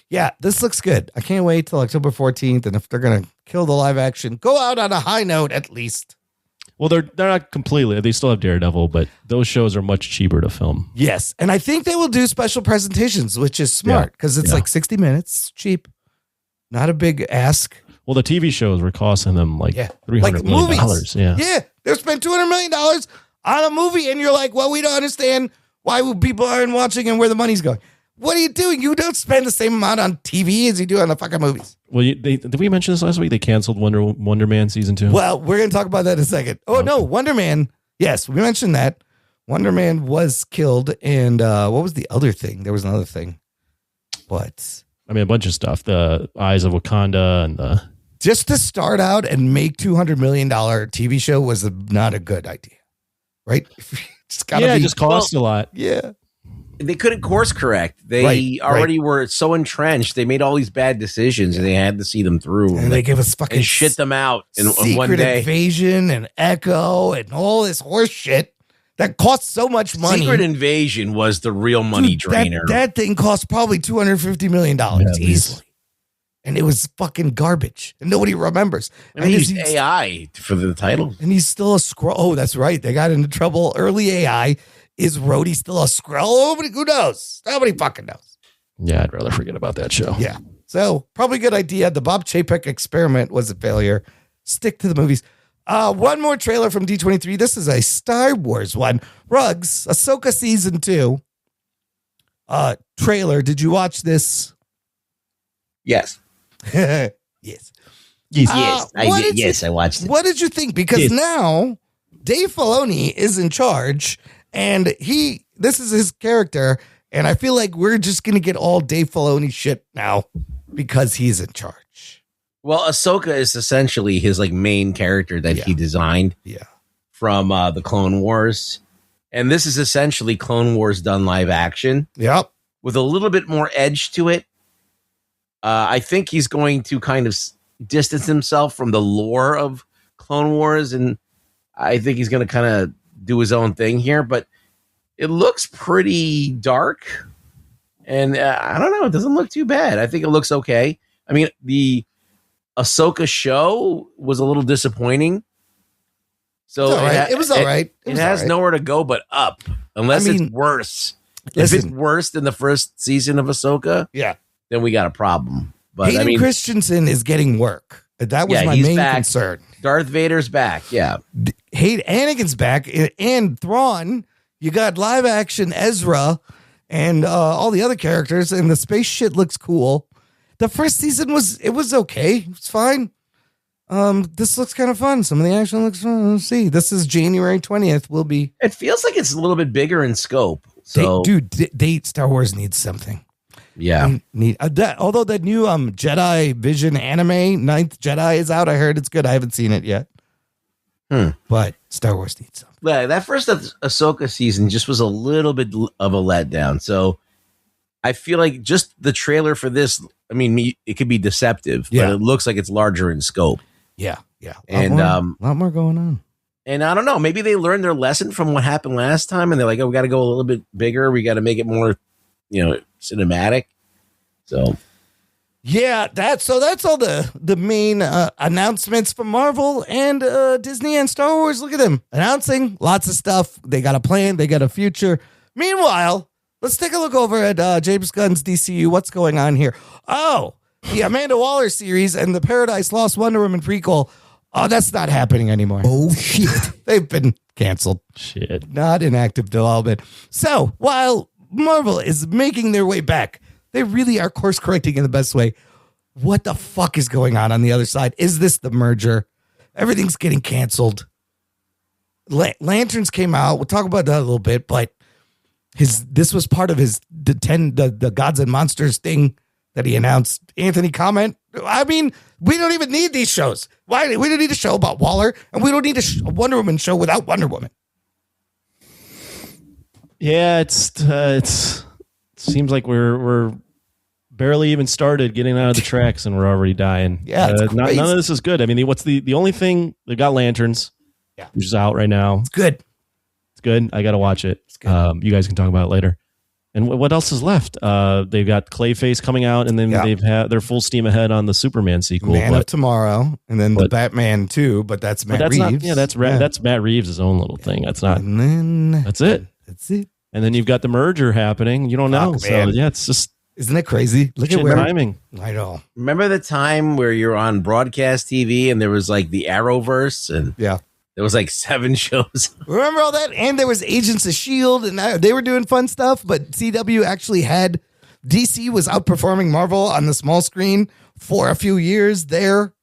Yeah, this looks good. I can't wait till October 14th. And if they're going to kill the live action, go out on a high note at least. Well, they're not completely. They still have Daredevil, but those shows are much cheaper to film. Yes. And I think they will do special presentations, which is smart because it's like 60 minutes, cheap. Not a big ask. Well, the TV shows were costing them like $300 million. Yeah. They've spent $200 million on a movie, and you're like, well, we don't understand why people aren't watching and where the money's going. What are you doing? You don't spend the same amount on TV as you do on the fucking movies. Well, did we mention this last week? They canceled Wonder Man season 2. Well, we're going to talk about that in a second. Oh, no, Wonder Man. Yes, we mentioned that. Wonder Man was killed, and what was the other thing? There was another thing. What? I mean, a bunch of stuff. The Eyes of Wakanda and the... Just to start out and make $200 million TV show was not a good idea, right? It just costs a lot. Yeah. They couldn't course correct. They already were so entrenched. They made all these bad decisions, and they had to see them through. And they gave us fucking shit them out in one day. Secret Invasion and Echo and all this horse shit that cost so much money. Secret Invasion was the real money drainer. That thing cost probably $250 million easily. And it was fucking garbage. And nobody remembers. And they used AI for the title. And he's still a Skrull. Oh, that's right. They got into trouble. Early AI. Is Rhodey still a Skrull? Who knows? Nobody fucking knows. Yeah, I'd rather forget about that show. Yeah. So, probably a good idea. The Bob Chapek experiment was a failure. Stick to the movies. One more trailer from D23. This is a Star Wars one. Ruggs, Ahsoka Season 2 trailer. Did you watch this? Yes. Yes. I watched it. What did you think? Because now Dave Filoni is in charge, and this is his character, and I feel like we're just gonna get all Dave Filoni shit now because he's in charge. Well, Ahsoka is essentially his like main character that he designed. Yeah. From the Clone Wars, and this is essentially Clone Wars done live action. Yep. With a little bit more edge to it. I think he's going to kind of distance himself from the lore of Clone Wars, and I think he's going to kind of do his own thing here, but it looks pretty dark, and I don't know, it doesn't look too bad. I think it looks okay. I mean, the Ahsoka show was a little disappointing. So it was all right. It has nowhere to go but up, unless it's worse. If it's worse than the first season of Ahsoka, then we got a problem. But Hayden Christensen is getting work. That was my main concern. Darth Vader's back. Yeah. Anakin's back. And Thrawn, you got live action Ezra and all the other characters, and the space shit looks cool. The first season was okay. It was fine. This looks kind of fun. Some of the action looks fun. Let's see. This is January 20th. It feels like it's a little bit bigger in scope. So, Star Wars needs something. Yeah. Although that new Jedi Vision anime, Ninth Jedi, is out. I heard it's good. I haven't seen it yet. But Star Wars needs something. Yeah, that first Ahsoka season just was a little bit of a letdown. So I feel like just the trailer for this, I mean, it could be deceptive, but it looks like it's larger in scope. Yeah. And a lot more going on. And I don't know, maybe they learned their lesson from what happened last time, and they're like, oh, we got to go a little bit bigger. We got to make it more, cinematic. So, Yeah, that's all the main announcements from Marvel and Disney and Star Wars. Look at them announcing lots of stuff. They got a plan. They got a future. Meanwhile, let's take a look over at James Gunn's DCU. What's going on here? Oh, the Amanda Waller series and the Paradise Lost Wonder Woman prequel. Oh, that's not happening anymore. Oh, shit. They've been canceled. Shit. Not in active development. So while Marvel is making their way back, they really are course correcting in the best way. What the fuck is going on the other side? Is this the merger? Everything's getting canceled. Lanterns came out. We'll talk about that a little bit, but this was part of the Gods and Monsters thing that he announced. Anthony, comment. I mean, we don't even need these shows. Why? We don't need a show about Waller, and we don't need a Wonder Woman show without Wonder Woman. Yeah, it seems like we're barely even started getting out of the tracks and we're already dying. Yeah, none of this is good. I mean, what's the only thing they've got Lanterns, which is out right now. It's good. It's good. I got to watch it. It's good. You guys can talk about it later. And what else is left? They've got Clayface coming out, and then they've had their full steam ahead on the Superman sequel, Man of Tomorrow, and then the Batman 2. But that's Matt Reeves. That's Matt Reeves' own little thing. That's not. And then that's it. That's it. And then you've got the merger happening. You don't know. So yeah, it's just. Isn't it crazy? Look at where timing. I know. Remember the time where you're on broadcast TV and there was like the Arrowverse and there was like 7 shows. Remember all that? And there was Agents of S.H.I.E.L.D. and they were doing fun stuff, but CW actually had DC was outperforming Marvel on the small screen for a few years there.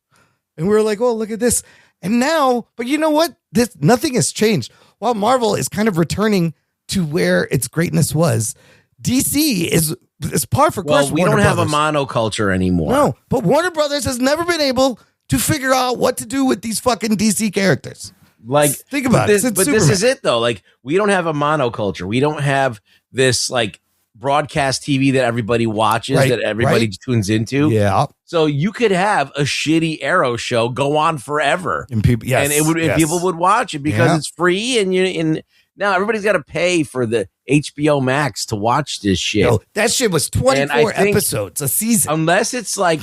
And we were like, oh, look at this. And now, but you know what? Nothing has changed. While Marvel is kind of returning to where its greatness was, DC is par for course. Well, we don't have a monoculture anymore. No, but Warner Brothers has never been able to figure out what to do with these fucking DC characters. Like, think about it. But this is it, though. Like, we don't have a monoculture. We don't have this, like, broadcast TV that everybody watches, that everybody tunes into. Yeah. So you could have a shitty Arrow show go on forever. And people, people would watch it because it's free. And now everybody's got to pay for the HBO Max to watch this shit. No, that shit was 24 episodes a season. Unless it's like,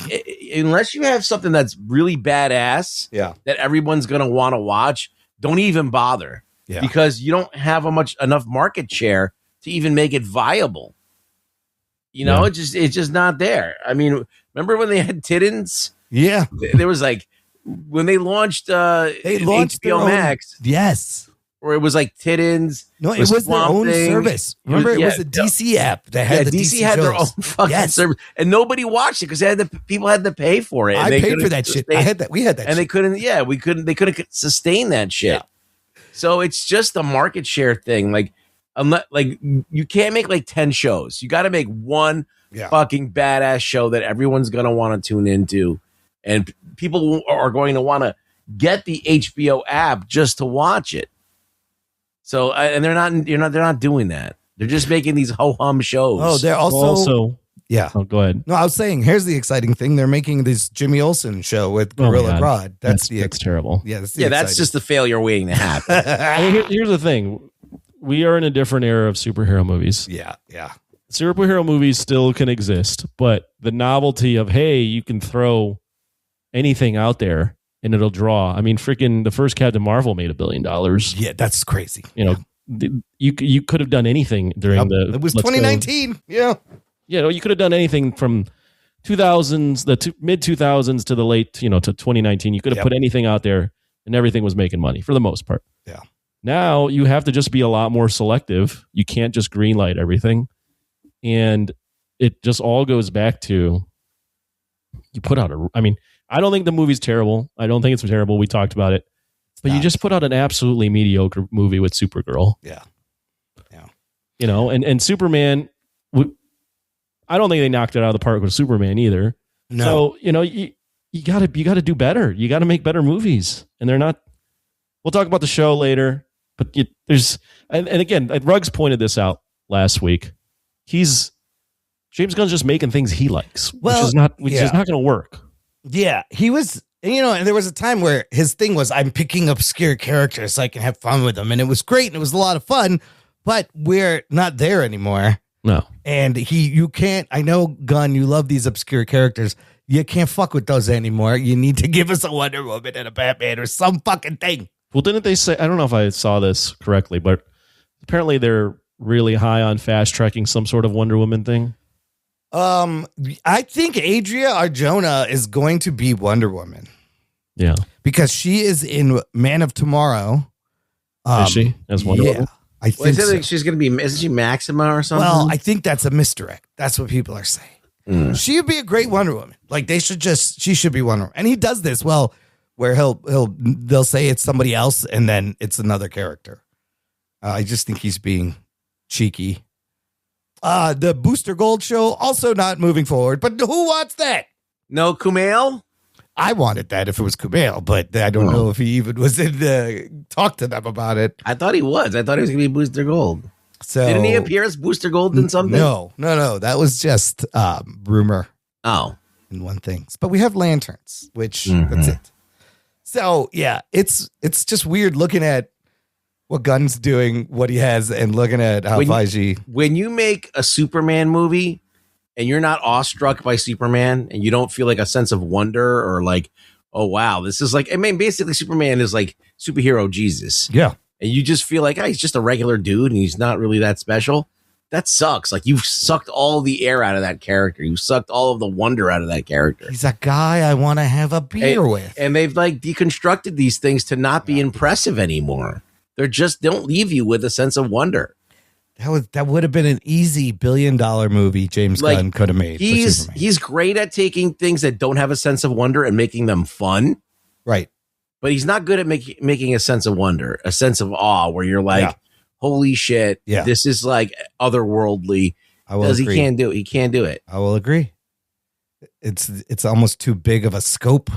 unless you have something that's really badass that everyone's going to want to watch, don't even bother. Yeah. Because you don't have enough market share to even make it viable. You know, it's just not there. I mean, remember when they had Tittins? Yeah. There was like, when they launched HBO Max. Yes. Or it was like Tittins. No, it was their own service. Remember, it was a DC app that had the DC had shows. their own fucking service, and nobody watched it because people had to pay for it. I paid for that shit. I had that. We had that, and shit. They couldn't sustain that shit. Yeah. So it's just a market share thing. Like, you can't make like 10 shows. You got to make one fucking badass show that everyone's gonna want to tune into, and people are going to want to get the HBO app just to watch it. So, and they're not doing that. They're just making these ho-hum shows. Oh, they're also yeah. Oh, go ahead. No, I was saying, here's the exciting thing. They're making this Jimmy Olsen show with Gorilla Grodd. That's terrible. Yeah, that's just the failure waiting to happen. I mean, here's the thing. We are in a different era of superhero movies. Yeah, yeah. Superhero movies still can exist, but the novelty of, hey, you can throw anything out there and it'll draw. I mean, freaking the first Captain Marvel made $1 billion. Yeah, that's crazy. You know, you could have done anything during it was 2019. Yeah. You know, you could have done anything from 2000s, mid 2000s to the late, to 2019. You could have put anything out there and everything was making money for the most part. Yeah. Now you have to just be a lot more selective. You can't just greenlight everything. And it just all goes back to you put out I don't think the movie's terrible. I don't think it's terrible. We talked about it. But you just put out an absolutely mediocre movie with Supergirl. Yeah. Yeah. And Superman, I don't think they knocked it out of the park with Superman either. No. So, you got to do better. You got to make better movies. And they're not. We'll talk about the show later. But and again, Ruggs pointed this out last week. James Gunn's just making things he likes, which is not going to work. Yeah, he was, and there was a time where his thing was, I'm picking obscure characters so I can have fun with them. And it was great. And it was a lot of fun, but we're not there anymore. No. And you can't, I know, Gunn, you love these obscure characters. You can't fuck with those anymore. You need to give us a Wonder Woman and a Batman or some fucking thing. Well, didn't they say, I don't know if I saw this correctly, but apparently they're really high on fast tracking some sort of Wonder Woman thing. I think Adria Arjona is going to be Wonder Woman. Yeah. Because she is in Man of Tomorrow. Is she? As Wonder Woman? I think so. Like she's going to be, isn't she Maxima or something? Well, I think that's a misdirect. That's what people are saying. She would be a great Wonder Woman. Like she should be Wonder Woman. And he does this well, where they'll say it's somebody else and then it's another character. I just think he's being cheeky. The Booster Gold show also not moving forward, but who wants that? No Kumail? I wanted that if it was Kumail, but I don't know if he even was in talk to them about it. I thought he was. I thought he was going to be Booster Gold. So didn't he appear as Booster Gold in something? No. That was just rumor. Oh, in one thing. But we have lanterns, which that's it. So yeah, it's just weird looking at what Gunn's doing, what he has, and looking at how Feige. When you make a Superman movie and you're not awestruck by Superman and you don't feel like a sense of wonder or like, oh wow, this is like, I mean, basically Superman is like superhero Jesus. Yeah. And you just feel like, he's just a regular dude and he's not really that special. That sucks. Like you've sucked all the air out of that character. You sucked all of the wonder out of that character. He's a guy I want to have a beer with. And they've like deconstructed these things to not be impressive anymore. They don't leave you with a sense of wonder. That would have been an easy $1 billion movie James Gunn could have made. He's great at taking things that don't have a sense of wonder and making them fun. Right. But he's not good at making a sense of wonder, a sense of awe where you're like, holy shit, this is like otherworldly. He can't do it. He can't do it. I will agree. It's almost too big of a scope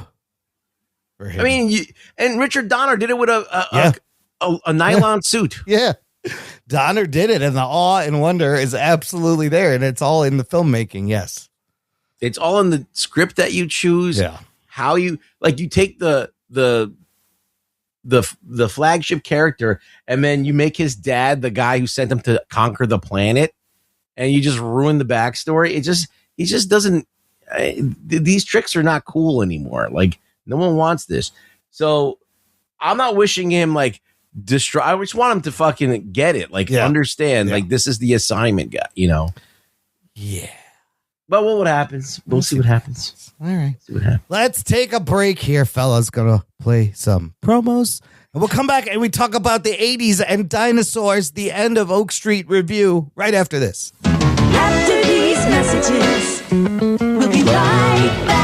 for him. I mean, and Richard Donner did it with a nylon suit. Yeah. Donner did it, and the awe and wonder is absolutely there, and it's all in the filmmaking. Yes. It's all in the script that you choose. Yeah. How you take the flagship character and then you make his dad the guy who sent him to conquer the planet and you just ruin the backstory. He just doesn't, these tricks are not cool anymore. Like no one wants this. So I'm not wishing him like destroy. I just want him to fucking get it. Like understand like this is the assignment guy, Yeah. But what happens? We'll see what happens. All right. See what happens. Let's take a break here, fellas. Gonna play some promos. And we'll come back and we talk about the 80s and dinosaurs, the end of Oak Street Review, right after this. After these messages, we'll be right back.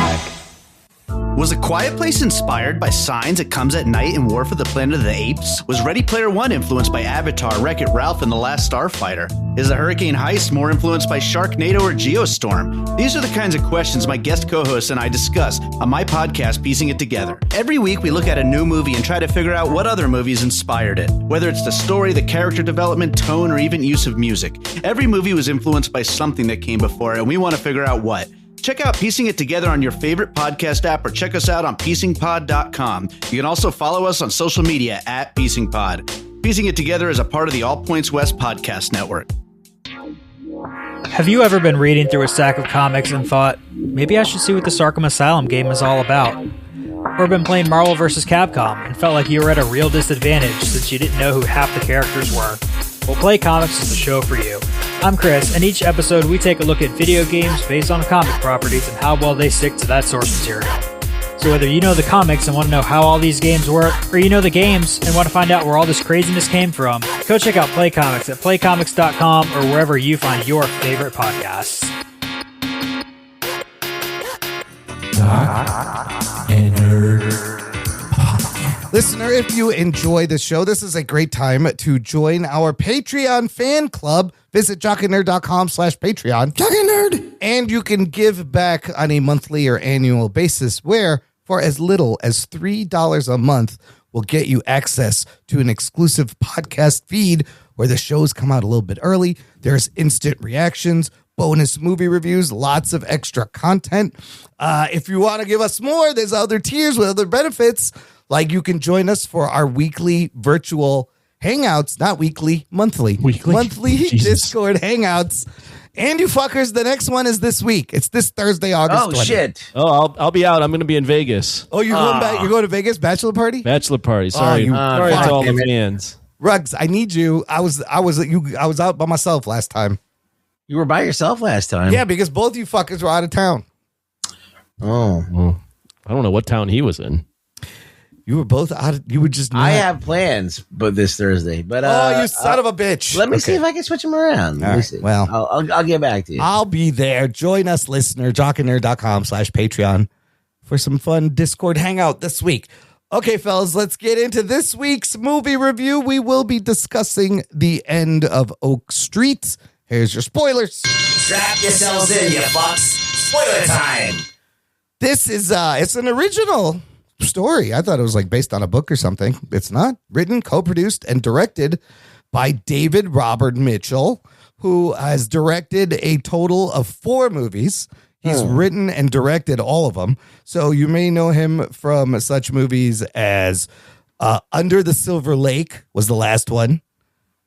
Was A Quiet Place inspired by Signs, It Comes at Night, and War for the Planet of the Apes? Was Ready Player One influenced by Avatar, Wreck-It Ralph, and The Last Starfighter? Is The Hurricane Heist more influenced by Sharknado or Geostorm? These are the kinds of questions my guest co-hosts and I discuss on my podcast, Piecing It Together. Every week, we look at a new movie and try to figure out what other movies inspired it. Whether it's the story, the character development, tone, or even use of music. Every movie was influenced by something that came before it, and we want to figure out what. Check out Piecing It Together on your favorite podcast app or check us out on piecingpod.com. You can also follow us on social media at piecingpod. Piecing It Together is a part of the All Points West podcast network. Have you ever been reading through a stack of comics and thought, maybe I should see what this Arkham Asylum game is all about? Or been playing Marvel vs. Capcom and felt like you were at a real disadvantage since you didn't know who half the characters were? Well, Play Comics is the show for you. I'm Chris, and each episode we take a look at video games based on comic properties and how well they stick to that source material. So whether you know the comics and want to know how all these games work, or you know the games and want to find out where all this craziness came from, go check out Play Comics at playcomics.com or wherever you find your favorite podcasts. Jock and Nerd. Listener, if you enjoy the show, this is a great time to join our Patreon fan club. Visit jockandnerd.com/Patreon. Jock and Nerd. And you can give back on a monthly or annual basis where, for as little as $3 a month, will get you access to an exclusive podcast feed where the shows come out a little bit early. There's instant reactions, bonus movie reviews, lots of extra content. If you want to give us more, there's other tiers with other benefits. Like you can join us for our weekly virtual hangouts, not weekly, monthly. Monthly Discord hangouts. And you fuckers, the next one is this week. It's this Thursday, August 20th. Shit. Oh, I'll be out. I'm going to be in Vegas. Oh, you're going back? You're going to Vegas? Bachelor party? Bachelor party. Sorry. Sorry to all the fans. Ruggs, I need you. I was out by myself last time. You were by yourself last time. Yeah, because both you fuckers were out of town. Oh. I don't know what town he was in. You were both out. You were just. I have plans, but this Thursday. But you son of a bitch! Let me see if I can switch them around. Let me see. Well, I'll get back to you. I'll be there. Join us, listener. jockandnerd.com/Patreon for some fun Discord hangout this week. Okay, fellas, let's get into this week's movie review. We will be discussing the end of Oak Street. Here's your spoilers. Strap yourselves in, you fucks. Spoiler time. This is it's an original story. I thought it was like based on a book or something. It's not. Written, co-produced, and directed by David Robert Mitchell, who has directed a total of 4 movies. He's written and directed all of them. So you may know him from such movies as Under the Silver Lake was the last one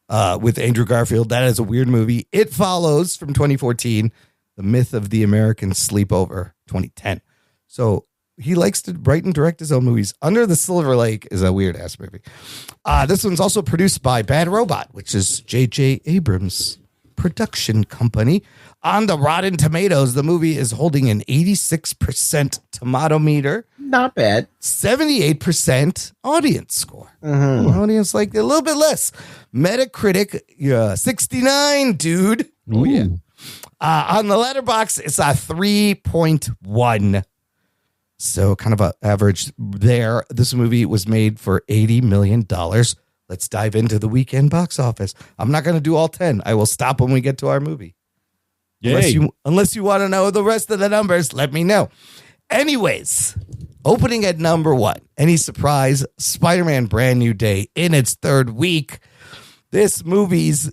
with Andrew Garfield. That is a weird movie. It Follows from 2014. The Myth of the American Sleepover, 2010. So he likes to write and direct his own movies. Under the Silver Lake is a weird ass movie. This one's also produced by Bad Robot, which is J.J. Abrams' production company. On the Rotten Tomatoes, the movie is holding an 86% tomato meter. Not bad. 78% audience score. Audience like a little bit less. Metacritic, 69, dude. Oh, yeah. On the Letterboxd, it's a 3.1. So kind of an average there. This movie was made for $80 million. Let's dive into the weekend box office. I'm not going to do all 10. I will stop when we get to our movie. Unless you want to know the rest of the numbers, let me know. Anyways, opening at number 1. Any surprise? Spider-Man Brand New Day in its 3rd week. This movie's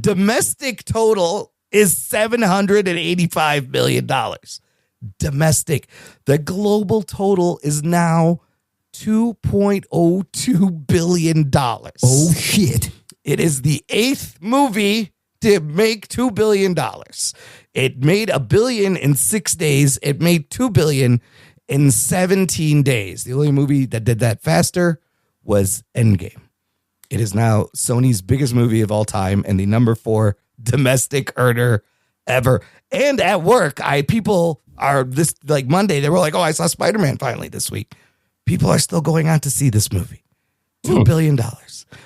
domestic total is $785 million. Domestic. The global total is now $2.02 billion. Oh, shit. It is the 8th movie to make $2 billion. It made $1 billion in 6 days. It made $2 billion in 17 days. The only movie that did that faster was Endgame. It is now Sony's biggest movie of all time and the number 4 domestic earner ever. And at work, people are this like Monday, they were like, oh, I saw Spider-Man finally this week. People are still going out to see this movie. $2 billion.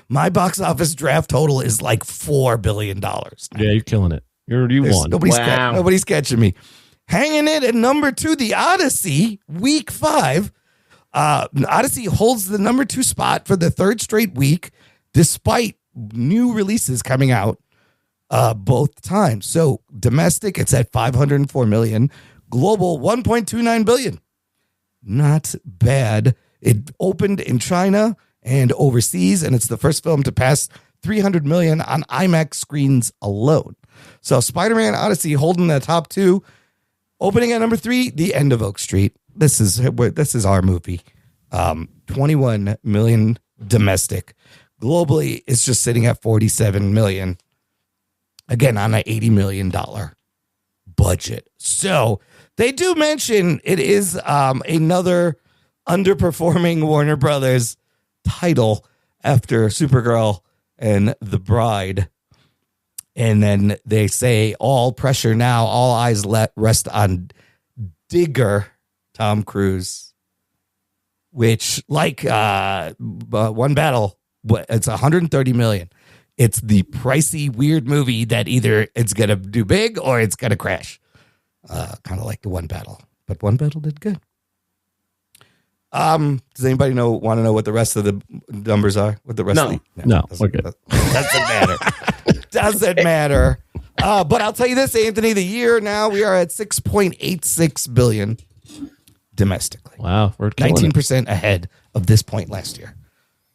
My box office draft total is like $4 billion. Now. Yeah, you're killing it. You won. Nobody's catching me. Hanging it at number 2, The Odyssey, week 5. Odyssey holds the number 2 spot for the 3rd straight week, despite new releases coming out both times. So domestic, it's at $504 million. Global, $1.29 billion. Not bad. It opened in China and overseas, and it's the first film to pass 300 million on IMAX screens alone. So Spider-Man Odyssey holding the top 2. Opening at number 3, The End of Oak Street. This is our movie. 21 million domestic. Globally, it's just sitting at 47 million. Again, on an $80 million budget. So they do mention it is another underperforming Warner Brothers title after Supergirl and The Bride. And then they say all pressure now, all eyes rest on Digger, Tom Cruise, which like One Battle, it's 130 million. It's the pricey, weird movie that either it's going to do big or it's going to crash. Kind of like the One Battle, but One Battle did good. Does anybody want to know what the rest of the numbers are? What the rest? No, we're good. Doesn't matter. Doesn't matter. But I'll tell you this, Anthony. The year now we are at 6.86 billion domestically. Wow, we're 19% ahead of this point last year.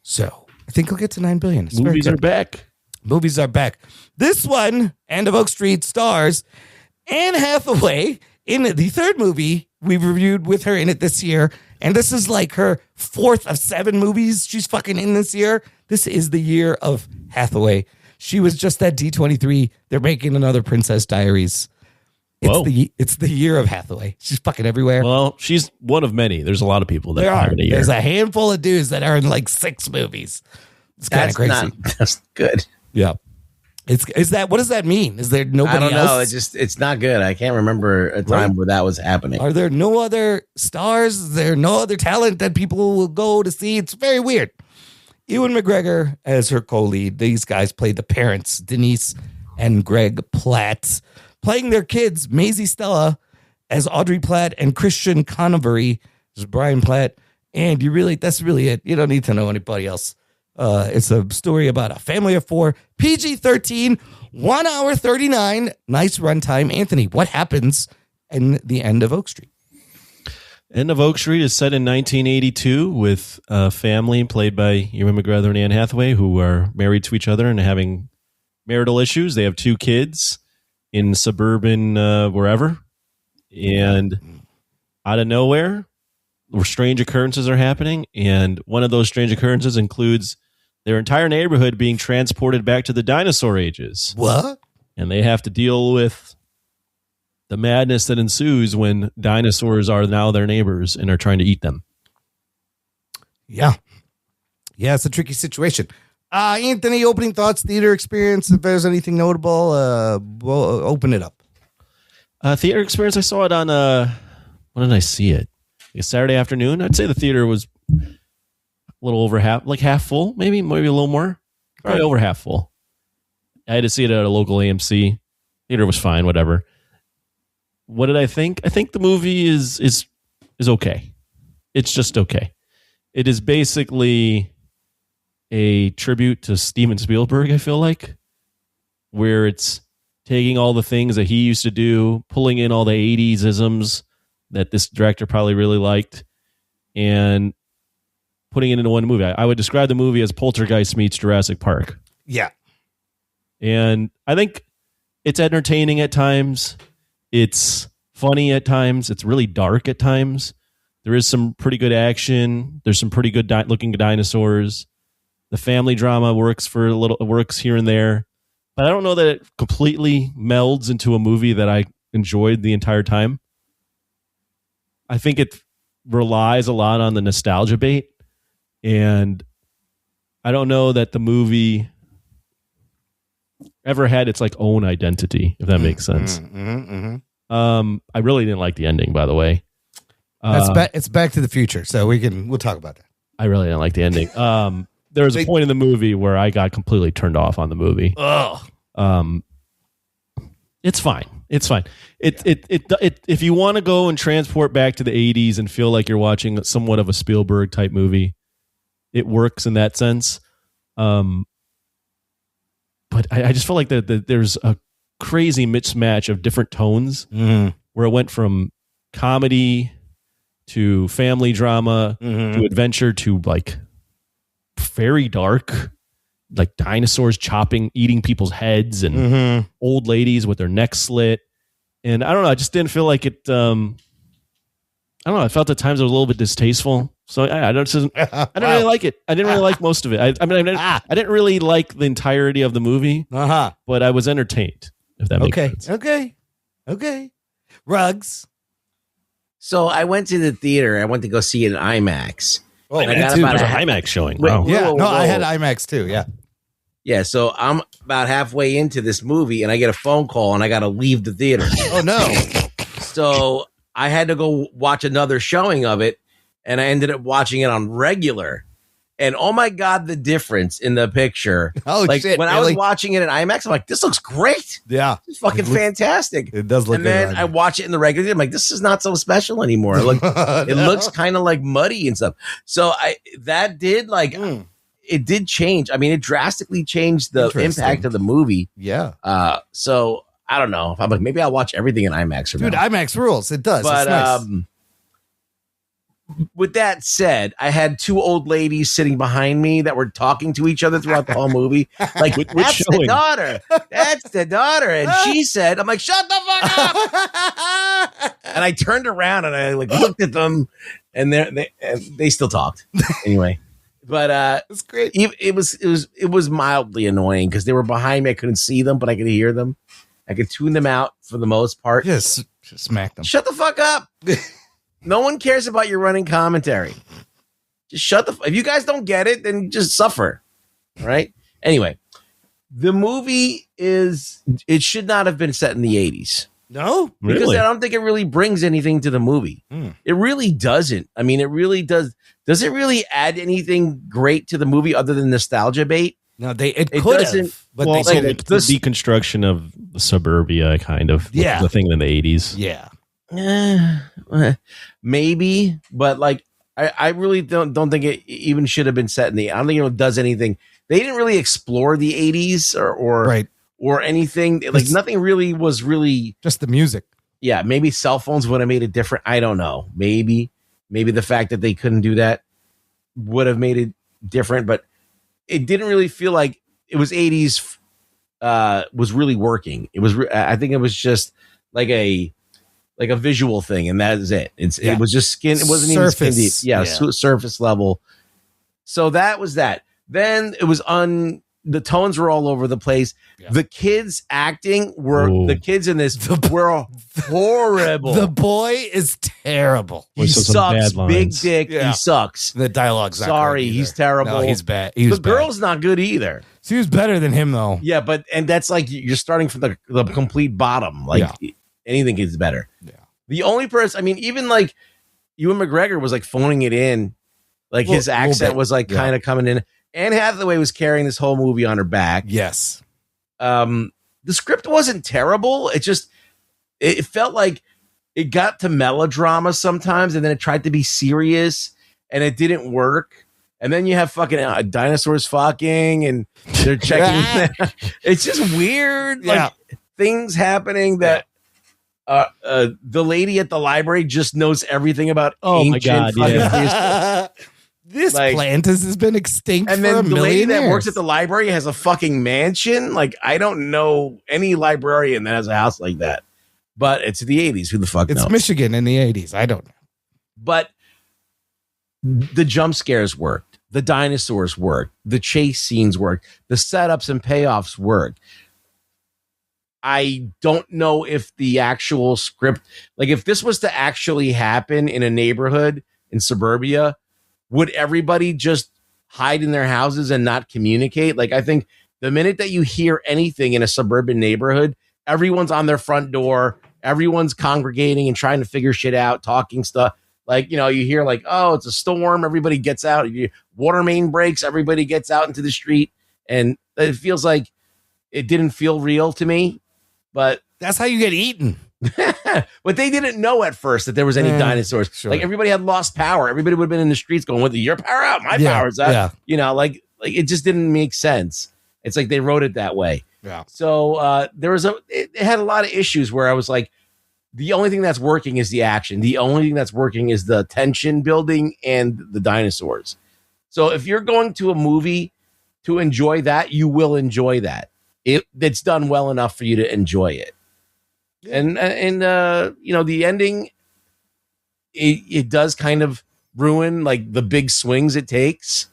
So I think we'll get to 9 billion. It's Movies are back. Movies are back. This one, End of Oak Street, stars Anne Hathaway in the 3rd movie we've reviewed with her in it this year. And this is like her 4th of 7 movies she's fucking in this year. This is the year of Hathaway. She was just at D23. They're making another Princess Diaries. It's the year of Hathaway. She's fucking everywhere. Well, she's one of many. There's a lot of people that have it a year. There's a handful of dudes that are in like 6 movies. It's kind of crazy. That's good. Yeah. Is that, what does that mean? Is there nobody else? I don't know. It's not good. I can't remember a time where that was happening. Are there no other stars? Is there no other talent that people will go to see? It's very weird. Ewan McGregor as her co-lead. These guys played the parents, Denise and Greg Platt, playing their kids, Maisie Stella as Audrey Platt and Christian Convery as Brian Platt. And that's really it. You don't need to know anybody else. It's a story about a family of 4, PG-13, 1 hour 39, nice runtime. Anthony, what happens in the end of Oak Street? End of Oak Street is set in 1982 with a family played by Ewan McGregor and Anne Hathaway who are married to each other and having marital issues. They have 2 kids in suburban wherever. And out of nowhere, strange occurrences are happening. And one of those strange occurrences includes their entire neighborhood being transported back to the dinosaur ages. What? And they have to deal with the madness that ensues when dinosaurs are now their neighbors and are trying to eat them. Yeah. Yeah, it's a tricky situation. Anthony, opening thoughts, theater experience. If there's anything notable, we'll open it up. Theater experience, I saw it on, when did I see it? A Saturday afternoon. I'd say the theater was a little over half full, maybe a little more. Probably over half full. I had to see it at a local AMC. Theater was fine, whatever. What did I think? I think the movie is okay. It's just okay. It is basically a tribute to Steven Spielberg, I feel like, where it's taking all the things that he used to do, pulling in all the 80s isms that this director probably really liked, and putting it into one movie. I would describe the movie as Poltergeist meets Jurassic Park. Yeah. And I think it's entertaining at times. It's funny at times. It's really dark at times. There is some pretty good action. There's some pretty good looking dinosaurs. The family drama works here and there. But I don't know that it completely melds into a movie that I enjoyed the entire time. I think it relies a lot on the nostalgia bait. And I don't know that the movie ever had its like own identity, if that makes sense. I really didn't like the ending, by the way. It's Back to the Future, so we'll talk about that. I really didn't like the ending. There was a point in the movie where I got completely turned off on the movie. It's fine. It's fine. If you want to go and transport back to the 80s and feel like you're watching somewhat of a Spielberg type movie, it works in that sense. But I just feel like that there's a crazy mismatch of different tones where it went from comedy to family drama to adventure to like very dark, like dinosaurs eating people's heads and old ladies with their necks slit. And I don't know, I just didn't feel like it. I don't know. I felt at times it was a little bit distasteful. So I don't really like it. I didn't really like most of it. I didn't really like the entirety of the movie, but I was entertained, if that makes sense. Okay. Rugs. So I went to the theater. I went to go see it in IMAX. Oh, I got about an IMAX showing. Wow. I had IMAX too. Yeah. Yeah. So I'm about halfway into this movie and I get a phone call and I got to leave the theater. Oh, no. So I had to go watch another showing of it. And I ended up watching it on regular. And oh my God, the difference in the picture. Oh, like shit. When I was watching it in IMAX, I'm like, this looks great. Yeah. It's fucking fantastic. It does look and good. And then I watch it in the regular. I'm like, this is not so special anymore. It looks kind of like muddy and stuff. So it did change. I mean, it drastically changed the impact of the movie. Yeah. So I don't know. If I'm like, maybe I'll watch everything in IMAX. Dude, IMAX rules. It does. But, it's nice. With that said, I had 2 old ladies sitting behind me that were talking to each other throughout the whole movie. Like, that's the daughter. That's the daughter. And she said, I'm like, shut the fuck up. And I turned around and I like looked at them and they still talked. Anyway, But it's great. It was mildly annoying because they were behind me. I couldn't see them, but I could hear them. I could tune them out for the most part. Just smack them. Shut the fuck up. No one cares about your running commentary. Just shut the. If you guys don't get it, then just suffer. All right. Anyway, the movie it should not have been set in the 80s. No, because Really? I don't think it really brings anything to the movie. It really doesn't. I mean, it really does. Does it really add anything great to the movie other than nostalgia bait? No, it could have, but well, they like, didn't. The deconstruction of suburbia, kind of. Yeah. The thing in the 80s. Yeah. Maybe, but like I really don't think it even should have been set in the. I don't think it does anything. They didn't really explore the 80s or Right. or anything. Like nothing really was really Just the music. Yeah, maybe cell phones would have made it different. I don't know. Maybe the fact that they couldn't do that would have made it different, but it didn't really feel like it was 80s was really working. It was I think it was just like a visual thing, and that is it. It was just skin. It wasn't Surface. even skin deep. Yeah, surface level. So that was that. Then it was the tones were all over the place. Yeah. The kids acting the kids in this were horrible. The boy is terrible. He sucks. Big dick. Yeah. He sucks. The dialogue's not sorry. He's terrible. No, he's bad. The girl's not good either. She was better than him though. Yeah, and that's like you're starting from the complete bottom. Like anything gets better. Yeah. The only person, I mean, even like Ewan McGregor was like phoning it in. Like his accent was like kind of coming in. Anne Hathaway was carrying this whole movie on her back. Yes. The script wasn't terrible. It felt like it got to melodrama sometimes, and then it tried to be serious, and it didn't work. And then you have fucking dinosaurs fucking, and they're checking. It's just weird, like things happening that the lady at the library just knows everything about. Oh my god! Yeah. This plant has been extinct and for then a the million lady that years. works at the library has a fucking mansion. Like, I don't know any librarian that has a house like that. But it's the 80s. Who the fuck knows? It's Michigan in the 80s. I don't know. But the jump scares worked. The dinosaurs worked. The chase scenes worked. The setups and payoffs worked. I don't know if the actual script, like if this was to actually happen in a neighborhood in suburbia, would everybody just hide in their houses and not communicate? Like, I think the minute that you hear anything in a suburban neighborhood, everyone's on their front door, everyone's congregating and trying to figure shit out, talking stuff. Like, you hear like, oh, it's a storm. Everybody gets out. Water main breaks. Everybody gets out into the street. And it feels like it didn't feel real to me, but that's how you get eaten. But they didn't know at first that there was any dinosaurs. Sure. Like everybody had lost power. Everybody would have been in the streets going, "With your power out, my power's out." Yeah. Like it just didn't make sense. It's like they wrote it that way. Yeah. So it had a lot of issues where I was like, the only thing that's working is the action. The only thing that's working is the tension building and the dinosaurs. So if you're going to a movie to enjoy that, you will enjoy that. It's done well enough for you to enjoy it. And the ending, it does kind of ruin like the big swings it takes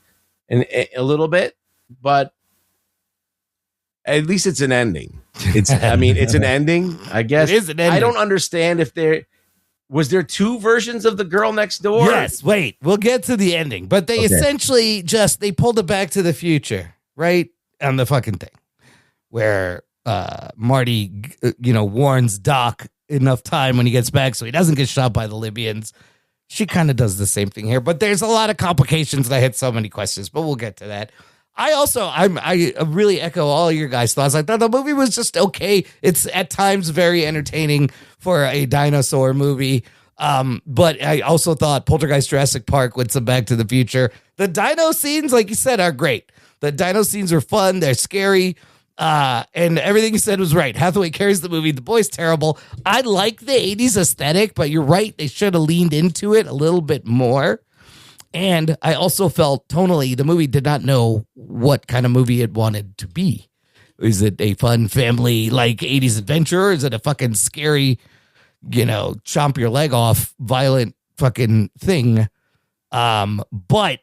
and a little bit, but at least it's an ending. It's an ending, I guess. It is an ending. I don't understand if was there two versions of The Girl Next Door? Yes, wait, we'll get to the ending, but they essentially they pulled it back to the future, right? On the fucking thing where Marty, warns Doc enough time when he gets back so he doesn't get shot by the Libyans. She kind of does the same thing here, but there's a lot of complications and I had so many questions, but we'll get to that. I really echo all your guys' thoughts. I thought the movie was just okay. It's at times very entertaining for a dinosaur movie. But I also thought Poltergeist, Jurassic Park with some Back to the Future. The dino scenes, like you said, are great. The dino scenes are fun. They're scary. And everything you said was right. Hathaway carries the movie. The boy's terrible. I like the 80s aesthetic, but you're right. They should have leaned into it a little bit more. And I also felt tonally the movie did not know what kind of movie it wanted to be. Is it a fun family like 80s adventure? Or is it a fucking scary, chomp your leg off violent fucking thing? But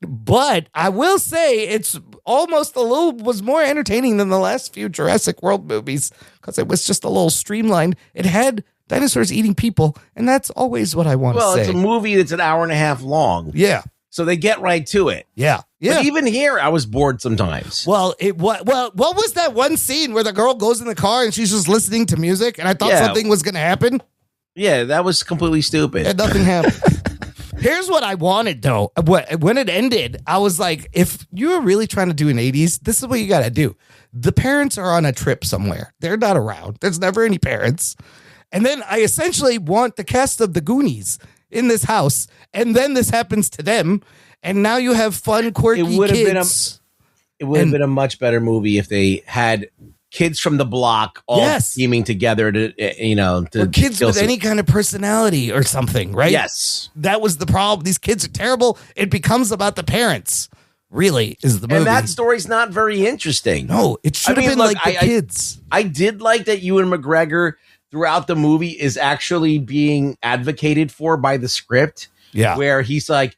But I will say it's almost was more entertaining than the last few Jurassic World movies because it was just a little streamlined. It had dinosaurs eating people, and that's always what I want to say. Well, it's a movie that's an hour and a half long. Yeah. So they get right to it. Yeah. Yeah. But even here, I was bored sometimes. Well, what was that one scene where the girl goes in the car and she's just listening to music and I thought something was going to happen? Yeah, that was completely stupid. And nothing happened. Here's what I wanted, though. When it ended, I was like, if you were really trying to do an 80s, this is what you got to do. The parents are on a trip somewhere. They're not around. There's never any parents. And then I essentially want the cast of the Goonies in this house. And then this happens to them. And now you have fun, quirky kids. It would have been a much better movie if they had kids from the block all teaming together to or kids with any kind of personality or something, right? Yes. That was the problem. These kids are terrible. It becomes about the parents, really, is the movie. And that story's not very interesting. No, it should have been like the kids. I did like that Ewan McGregor throughout the movie is actually being advocated for by the script. Yeah. Where he's like,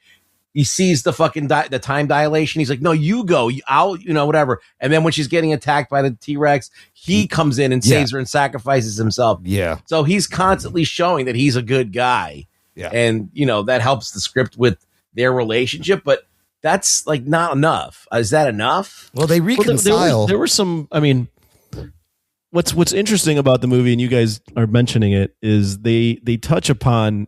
he sees the fucking the time dilation. He's like, no, you go, I'll, whatever. And then when she's getting attacked by the T-Rex, he comes in and saves her and sacrifices himself. Yeah. So he's constantly showing that he's a good guy. Yeah. And, that helps the script with their relationship, but that's like not enough. Is that enough? Well, they reconcile. There were some, I mean, what's interesting about the movie, and you guys are mentioning it, is they touch upon,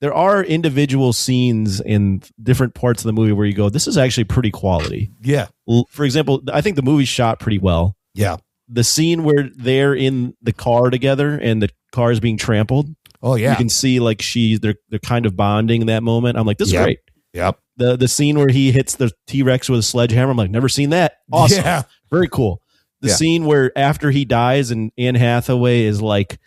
there are individual scenes in different parts of the movie where you go, this is actually pretty quality. Yeah. For example, I think the movie's shot pretty well. Yeah. The scene where they're in the car together and the car is being trampled. Oh, yeah. You can see like they're kind of bonding in that moment. I'm like, this is great. Yep. The scene where he hits the T-Rex with a sledgehammer. I'm like, never seen that. Awesome. Yeah. Very cool. The scene where after he dies and Anne Hathaway is like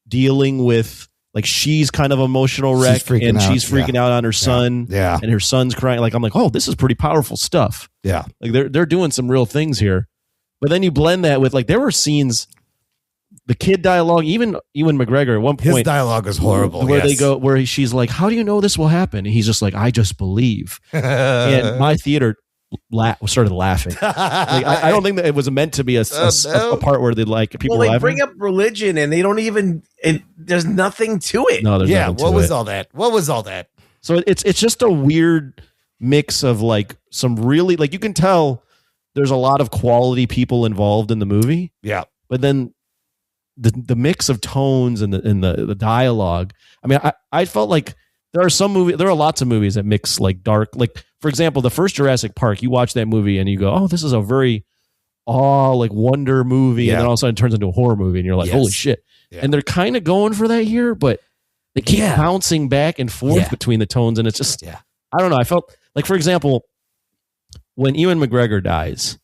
dealing with, like, she's kind of emotional wreck she's freaking out on her son. Yeah. And her son's crying. Like, I'm like, oh, this is pretty powerful stuff. Yeah. Like they're doing some real things here. But then you blend that with, like, there were scenes, the kid dialogue, even Ewan McGregor at one point. His dialogue is horrible. Where they go, where she's like, how do you know this will happen? And he's just like, I just believe. And my theater started laughing. Like, I don't think that it was meant to be a part where they like people they laughing. Bring up religion and they don't even, there's nothing to it. No, there's nothing to what was all that? So it's just a weird mix of like some really, like, you can tell there's a lot of quality people involved in the movie. Yeah. But then the mix of tones and the dialogue. I mean, I felt like there are lots of movies that mix like dark, like, for example, the first Jurassic Park, you watch that movie and you go, oh, this is a very like wonder movie. And then all of a sudden it turns into a horror movie and you're like, holy shit. Yeah. And they're kind of going for that here, but they keep bouncing back and forth between the tones. And it's just, I don't know. I felt like, for example, when Ewan McGregor dies,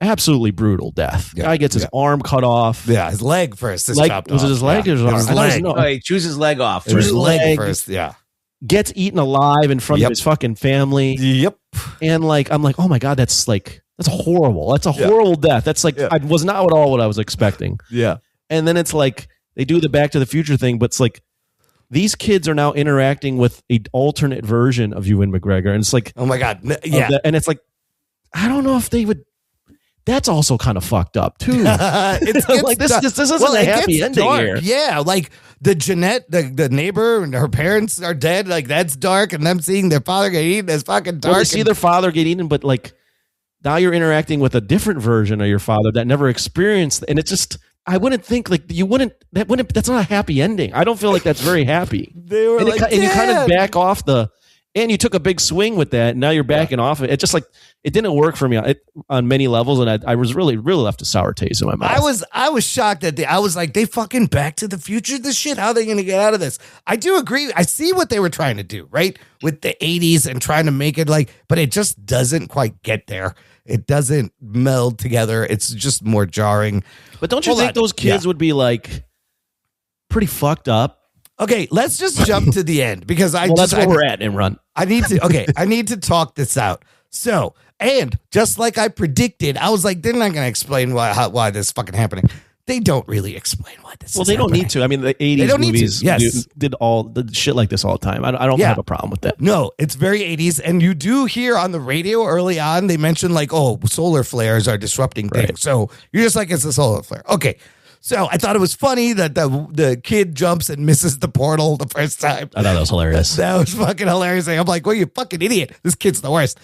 absolutely brutal death. Guy gets his arm cut off. Yeah, his leg first. Was it his leg or his arm? His leg. He chews his leg off. His leg first, Gets eaten alive in front of his fucking family. Yep. And like, I'm like, oh my God, that's horrible. That's a horrible death. That's like, I was not at all what I was expecting. Yeah. And then it's like, they do the Back to the Future thing, but it's like, these kids are now interacting with an alternate version of Ewan McGregor. And it's like, oh my God. Yeah. And it's like, I don't know if they would. That's also kind of fucked up too. It's like this isn't a happy ending here. Yeah, like the Jeanette, the neighbor, and her parents are dead. Like, that's dark, and them seeing their father get eaten is fucking dark. Well, they see their father get eaten, but like now you're interacting with a different version of your father that never experienced, and it's just. I wouldn't think like that's not a happy ending. I don't feel like that's very happy. They were and like, and you kind of back off and you took a big swing with that. And now you're backing off it. It just like, it didn't work for me on many levels. And I was really left a sour taste in my mouth. I was shocked that I was like, they fucking Back to the Future this shit. How are they going to get out of this? I do agree. I see what they were trying to do, right? With the 80s and trying to make it like, but it just doesn't quite get there. It doesn't meld together. It's just more jarring. But don't you think those kids would be like pretty fucked up? Okay, let's just jump to the end because that's where we're at, Imran. I need to talk this out. So, and just like I predicted, I was like, they're not going to explain why this fucking happening. they don't really explain why this. Well, is they don't happening. need to. I mean, the 80s movies did all the shit like this all the time. I don't have a problem with that. No, it's very 80s. And you do hear on the radio early on, they mention like, oh, solar flares are disrupting things. So you're just like, it's a solar flare. Okay. So I thought it was funny that the kid jumps and misses the portal the first time. I thought that was hilarious. That was fucking hilarious. I'm like, well, you fucking idiot. This kid's the worst.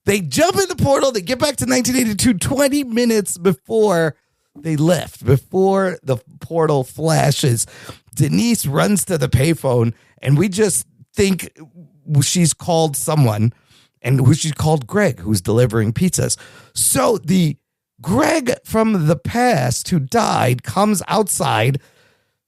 They jump in the portal. They get back to 1982 20 minutes before they left, before the portal flashes. Denise runs to the payphone, and we just think she's called someone, and who she's called Greg, who's delivering pizzas. So the Greg from the past who died comes outside.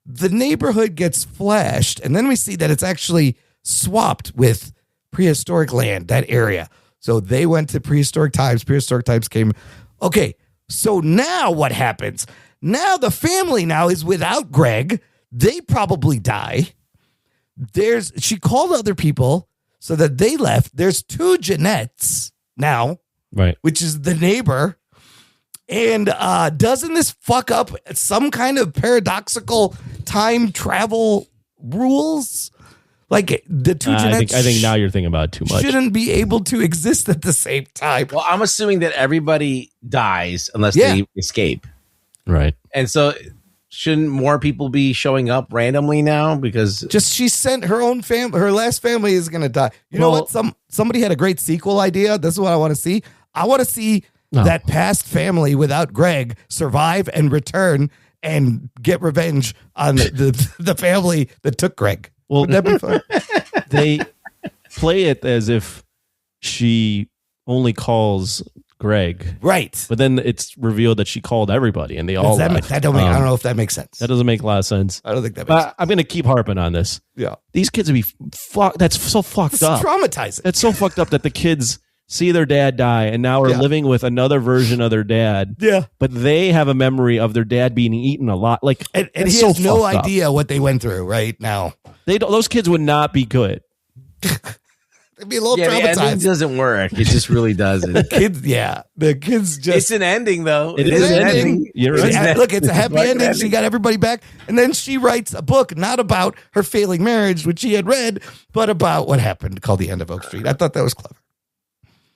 The neighborhood gets flashed, and then we see that it's actually swapped with prehistoric land, that area. So they went to prehistoric times. Prehistoric times came. Okay, so now what happens? Now the family now is without Greg. They probably die. She called other people so that they left. There's 2 Jeanettes now, right? Which is the neighbor. And doesn't this fuck up some kind of paradoxical time travel rules? Like the 2 Jeanettes. I think now you're thinking about it too much. Shouldn't be able to exist at the same time. Well, I'm assuming that everybody dies unless they escape. Right. And so shouldn't more people be showing up randomly now? Because she sent her own family. Her last family is going to die. You know what? Somebody had a great sequel idea. This is what I want to see. I want to see that past family without Greg survive and return and get revenge on the family that took Greg. Well, that'd be fun. They play it as if she only calls Greg, right? But then it's revealed that she called everybody, and they all left. I don't know if that makes sense. That doesn't make a lot of sense. I don't think that makes sense. I'm going to keep harping on this. Yeah, these kids would be fucked. That's so fucked up. Traumatizing. That's so fucked up that the kids see their dad die and now are living with another version of their dad. Yeah. But they have a memory of their dad being eaten a lot. Like, and he has no idea what they went through right now. Those kids would not be good. They'd be a little traumatized. The ending doesn't work. It just really doesn't. The kids just. It's an ending, though. It is an ending. You're right. Look, it's a happy ending. She got everybody back. And then she writes a book, not about her failing marriage, which she had read, but about what happened, called The End of Oak Street. I thought that was clever.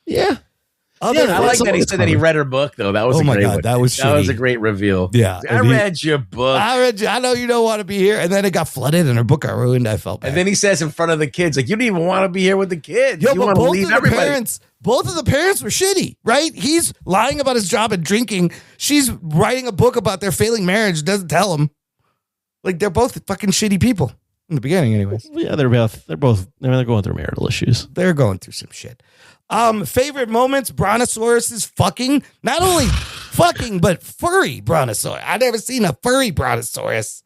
Yeah. I like that he said that he read her book, though. That was a great one. That was a great reveal. Yeah. I read your book. I know you don't want to be here. And then it got flooded and her book got ruined. I felt bad. And then he says in front of the kids, like, you don't even want to be here with the kids. Yo, you but want to leave everybody. Both of the parents were shitty, right? He's lying about his job and drinking. She's writing a book about their failing marriage, doesn't tell him. Like, they're both fucking shitty people in the beginning, anyways. Yeah, they're going through marital issues. They're going through some shit. Favorite moments, Brontosaurus is fucking. Not only fucking, but furry Brontosaurus. I've never seen a furry Brontosaurus.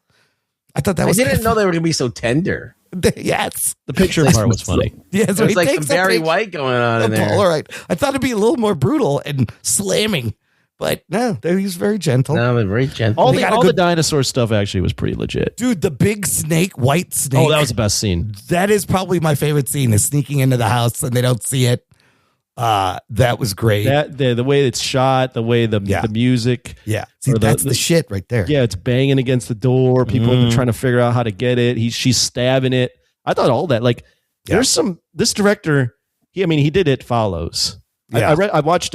I thought that was. I didn't know they were going to be so tender. Yes. The picture part was funny. Yeah, so it's like some Barry White going on in there. All right. I thought it'd be a little more brutal and slamming, but no, he's very gentle. No, they're very gentle. All the dinosaur stuff actually was pretty legit. Dude, the big snake, white snake. Oh, that was the best scene. That is probably my favorite scene, is sneaking into the house and they don't see it. That was great. The way it's shot, the way the music. Yeah. See, that's the shit right there. Yeah, it's banging against the door. People are trying to figure out how to get it. She's stabbing it. I thought all that. Like, there's this director, he did It Follows. Yeah. I watched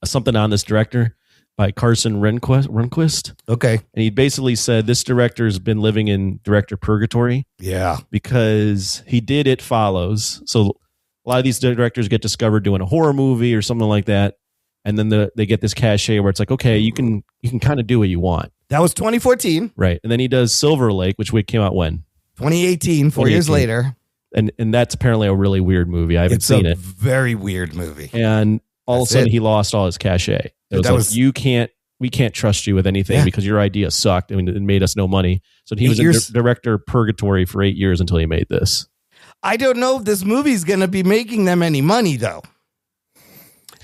something on this director by Carson Rehnquist. Okay. And he basically said this director's been living in director purgatory. Yeah. Because he did It Follows. So a lot of these directors get discovered doing a horror movie or something like that, and then they get this cachet where it's like, okay, you can kind of do what you want. That was 2014, right? And then he does Silver Lake, which came out when 2018, 4 years later, and that's apparently a really weird movie. I haven't seen it. Very weird movie. And all of a sudden, he lost all his cachet. It was like, we can't trust you with anything because your idea sucked. It made us no money. So he was in director purgatory for 8 years until he made this. I don't know if this movie's going to be making them any money, though.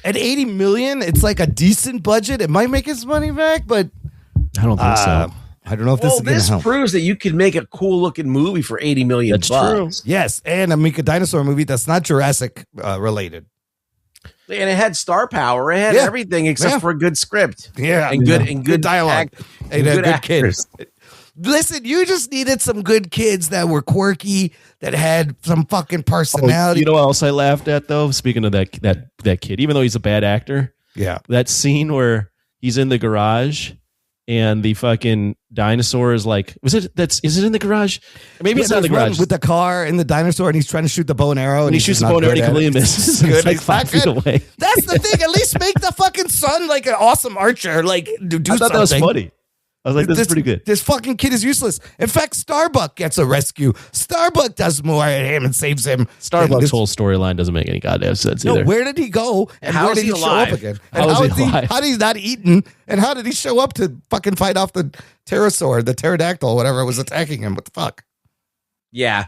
At $80 million, it's like a decent budget. It might make its money back, but I don't think so. I don't know if this is going to help. This proves that you can make a cool looking movie for $80 million. That's true. Yes, and make a dinosaur movie that's not Jurassic related. And it had star power. It had everything except for a good script. Yeah. And good dialogue. And good kids. Listen, you just needed some good kids that were quirky, that had some fucking personality. You know what else I laughed at though? Speaking of that kid, even though he's a bad actor, that scene where he's in the garage and the fucking dinosaur is like, is it in the garage? Maybe it's not in the garage with the car and the dinosaur, and he's trying to shoot the bow and arrow, and he shoots the bow and arrow and he completely misses. It's like 5 feet away. That's the thing. At least make the fucking son like an awesome archer. Like do I thought something. That was funny. I was like, this is pretty good. This fucking kid is useless. In fact, Starbuck gets a rescue. Starbuck does more at him and saves him. Starbuck's whole storyline doesn't make any goddamn sense either. No, where did he go? And how where did he show up again? And how did he not eaten? And how did he show up to fucking fight off the pterosaur, the pterodactyl, whatever was attacking him? What the fuck? Yeah.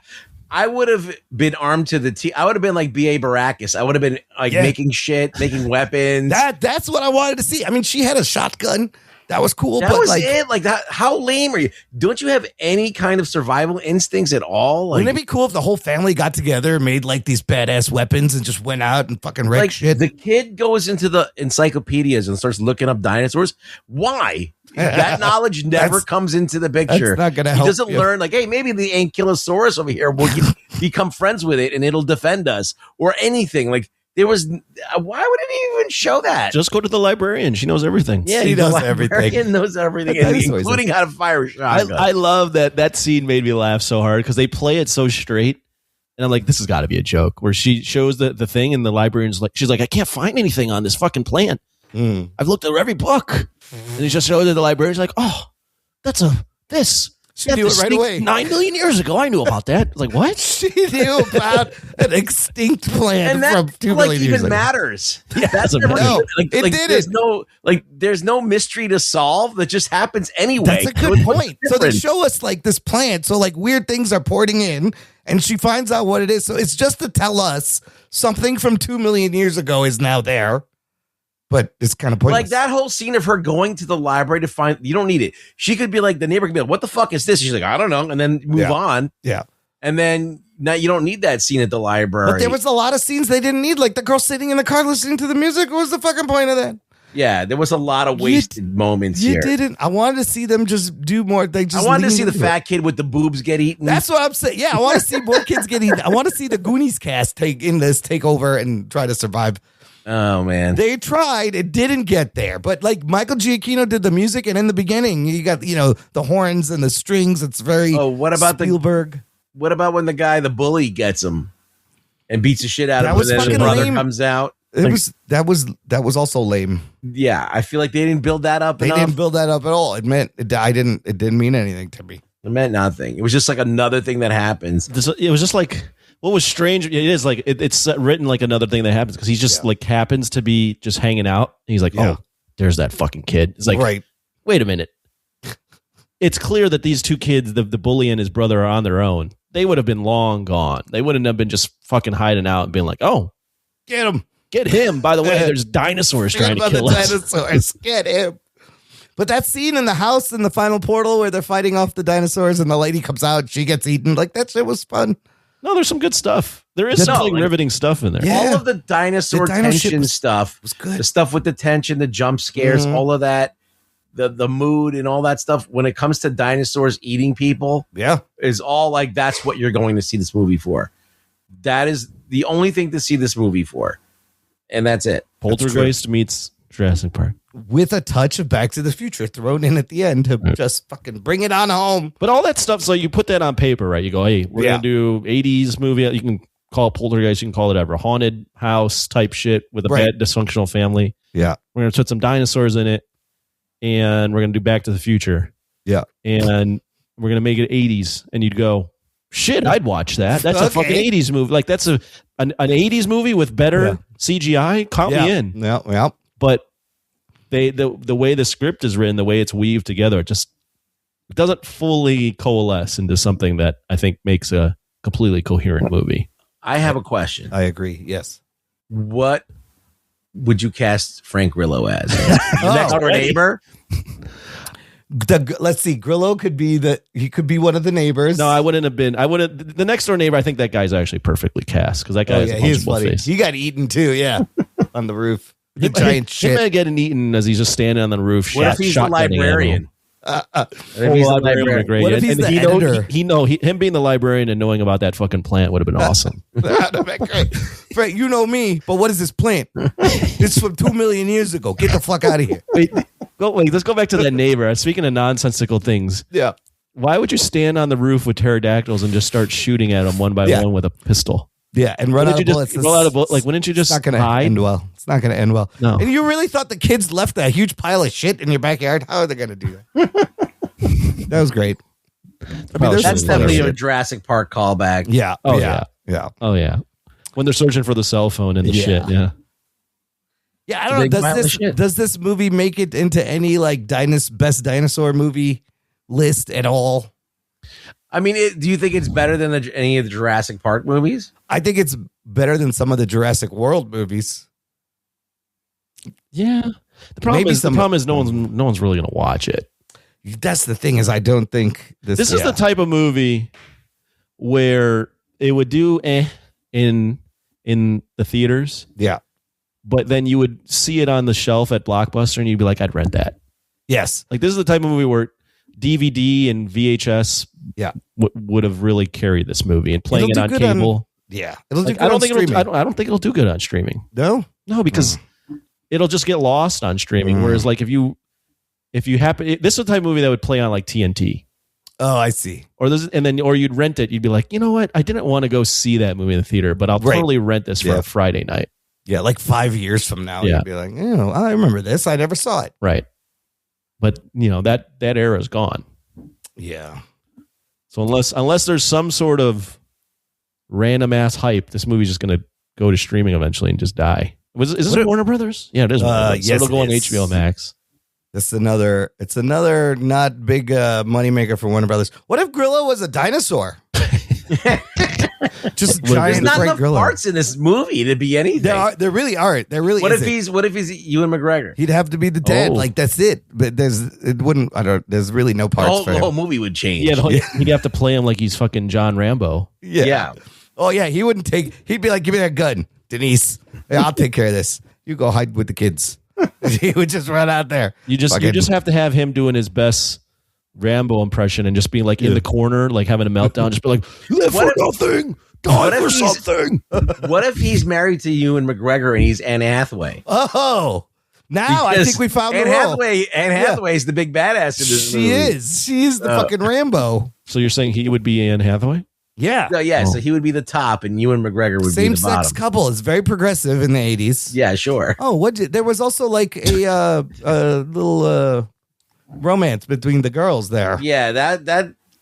I would have been armed to the teeth. I would have been like B.A. Baracus. I would have been like making shit, making weapons. That's what I wanted to see. I mean, she had a shotgun. That was cool. That was it. Like that. How lame are you? Don't you have any kind of survival instincts at all? Like, wouldn't it be cool if the whole family got together, made like these badass weapons, and just went out and fucking wrecked shit? The kid goes into the encyclopedias and starts looking up dinosaurs. Why? That knowledge never comes into the picture. That's not gonna help. He doesn't learn like, hey, maybe the ankylosaurus over here will become friends with it and it'll defend us or anything. Like there was. Why would it even show that? Just go to the librarian. She knows everything. Yeah, she knows everything. Knows everything, including how to fire a shotgun. I love that scene. Made me laugh so hard because they play it so straight. And I'm like, this has got to be a joke. Where she shows the thing, and the librarian's like, she's like, I can't find anything on this fucking plant. I've looked at every book, and he just showed it. The librarian's like, oh, this. She knew it right away. 9 million years ago, I knew about that. Like, what? She knew about an extinct plant and that, from 2 million years ago. Matters. Yeah, that's never no, it didn't. There's no mystery to solve. That just happens anyway. That's a good point. So they show us like this plant. So like weird things are porting in, and she finds out what it is. So it's just to tell us something from 2 million years ago is now there. But it's kind of pointless. Like that whole scene of her going to the library to find, you don't need it. She could be like, the neighbor could be like, what the fuck is this? She's like, I don't know. And then move on. Yeah. And then now you don't need that scene at the library. But there was a lot of scenes they didn't need. Like the girl sitting in the car listening to the music. What was the fucking point of that? Yeah, there was a lot of wasted moments here. You didn't. I wanted to see them just do more. They just. I wanted to see the fat kid with the boobs get eaten. That's what I'm saying. Yeah, I want to see more kids get eaten. I want to see the Goonies cast take over and try to survive. Oh man, they tried. It didn't get there. But like Michael Giacchino did the music, and in the beginning, you got the horns and the strings. It's very. Oh, what about Spielberg? What about when the bully gets him and beats the shit out of him, and then the brother comes out? That was also lame. Yeah, I feel like they didn't build that up. They didn't build that up at all. It didn't mean anything to me. It meant nothing. It was just like another thing that happens. It was just like. What was strange? It is like it's written like another thing that happens because he just like happens to be just hanging out. And he's like, oh, there's that fucking kid. It's like, right. Wait a minute. It's clear that these two kids, the bully and his brother, are on their own. They would have been long gone. They wouldn't have been just fucking hiding out and being like, oh, get him, get him. By the way, there's dinosaurs trying to kill us. Dinosaurs, get him. But that scene in the house in the final portal where they're fighting off the dinosaurs and the lady comes out, she gets eaten. Like that shit was fun. No, there's some good stuff. There is some riveting stuff in there. Yeah. All of the dinosaur tension stuff was good. The stuff with the tension, the jump scares, all of that, the mood and all that stuff. When it comes to dinosaurs eating people, is all like that's what you're going to see this movie for. That is the only thing to see this movie for, and that's it. Poltergeist meets Jurassic Park. With a touch of Back to the Future thrown in at the end to just fucking bring it on home. But all that stuff, so you put that on paper, right? You go, hey, we're going to do 80s movie. You can call it Poltergeist. You can call it ever. Haunted house type shit with a bad dysfunctional family. Yeah. We're going to put some dinosaurs in it. And we're going to do Back to the Future. Yeah. And we're going to make it 80s. And you'd go, shit, I'd watch that. That's a fucking 80s movie. Like that's an 80s movie with better CGI. Count me in. Yeah. But the way the script is written, the way it's weaved together, it doesn't fully coalesce into something that I think makes a completely coherent movie. I have a question. I agree. Yes. What would you cast Frank Grillo as? Next door neighbor? Let's see. Grillo could be one of the neighbors. No, I wouldn't have been. The next door neighbor. I think that guy's actually perfectly cast because that guy is a he's funny. face. He got eaten too. Yeah. on the roof. He might get eaten as he's just standing on the roof. What if he's the librarian? What if he's the editor? Him being the librarian and knowing about that fucking plant would have been awesome. That'd have been great. Fred, you know me, but what is this plant? It's from 2 million years ago. Get the fuck out of here. Wait, let's go back to that neighbor. Speaking of nonsensical things. Yeah. Why would you stand on the roof with pterodactyls and just start shooting at them one by one with a pistol? Yeah, and run out of bullets. Like, wouldn't you just It's not going to end well. It's not going to end well. No. And you really thought the kids left a huge pile of shit in your backyard? How are they going to do that? That was great. That's definitely a Jurassic Park callback. Yeah. Oh, yeah. Oh, yeah. When they're searching for the cell phone and the shit. Yeah. Yeah, I don't know. Does this movie make it into any like best dinosaur movie list at all? I mean, do you think it's better than any of the Jurassic Park movies? I think it's better than some of the Jurassic World movies. Yeah. The problem is no one's really going to watch it. That's the thing is I don't think this is the type of movie where it would do in the theaters. Yeah. But then you would see it on the shelf at Blockbuster and you'd be like, I'd rent that. Yes. Like this is the type of movie where DVD and VHS would have really carried this movie, and playing it on cable. It'll do good I don't on think streaming. I don't think it'll do good on streaming. No, because it'll just get lost on streaming. Whereas like if you happen, this is the type of movie that would play on like TNT. Oh, I see. Or you'd rent it. You'd be like, you know what? I didn't want to go see that movie in the theater, but I'll totally rent this for a Friday night. Yeah, like 5 years from now, you'd be like, I remember this. I never saw it. Right. But that era is gone. Yeah. So unless there's some sort of random ass hype, this movie's just going to go to streaming eventually and just die. Is this Warner Brothers? Yeah, it is. Yes, so it'll go on HBO Max. It's another not big moneymaker for Warner Brothers. What if Grillo was a dinosaur? Just a giant. There's not enough Grillo. parts in this movie to be anything. There really aren't. There really. What if he's Ewan McGregor? He'd have to be the dad. Like that's it. But there's really no parts. The whole movie would change. He'd have to play him like he's fucking John Rambo. Yeah. Oh yeah. He wouldn't take. He'd be like, "Give me that gun, Denise. Yeah, I'll take care of this. You go hide with the kids." He would just run out there. You just have to have him doing his best Rambo impression and just being like in the corner, like having a meltdown, just be like, live for nothing, die for something. What if he's married to Ewan McGregor and he's Anne Hathaway? Oh, now I think we found the role. Anne Hathaway is the big badass in this movie. She is the fucking Rambo. So you're saying he would be Anne Hathaway? Yeah. So he would be the top and Ewan McGregor would be the bottom. Same-sex couple. It's very progressive in the 80s. Yeah, sure. Oh, there was also like a little romance between the girls there. Yeah, that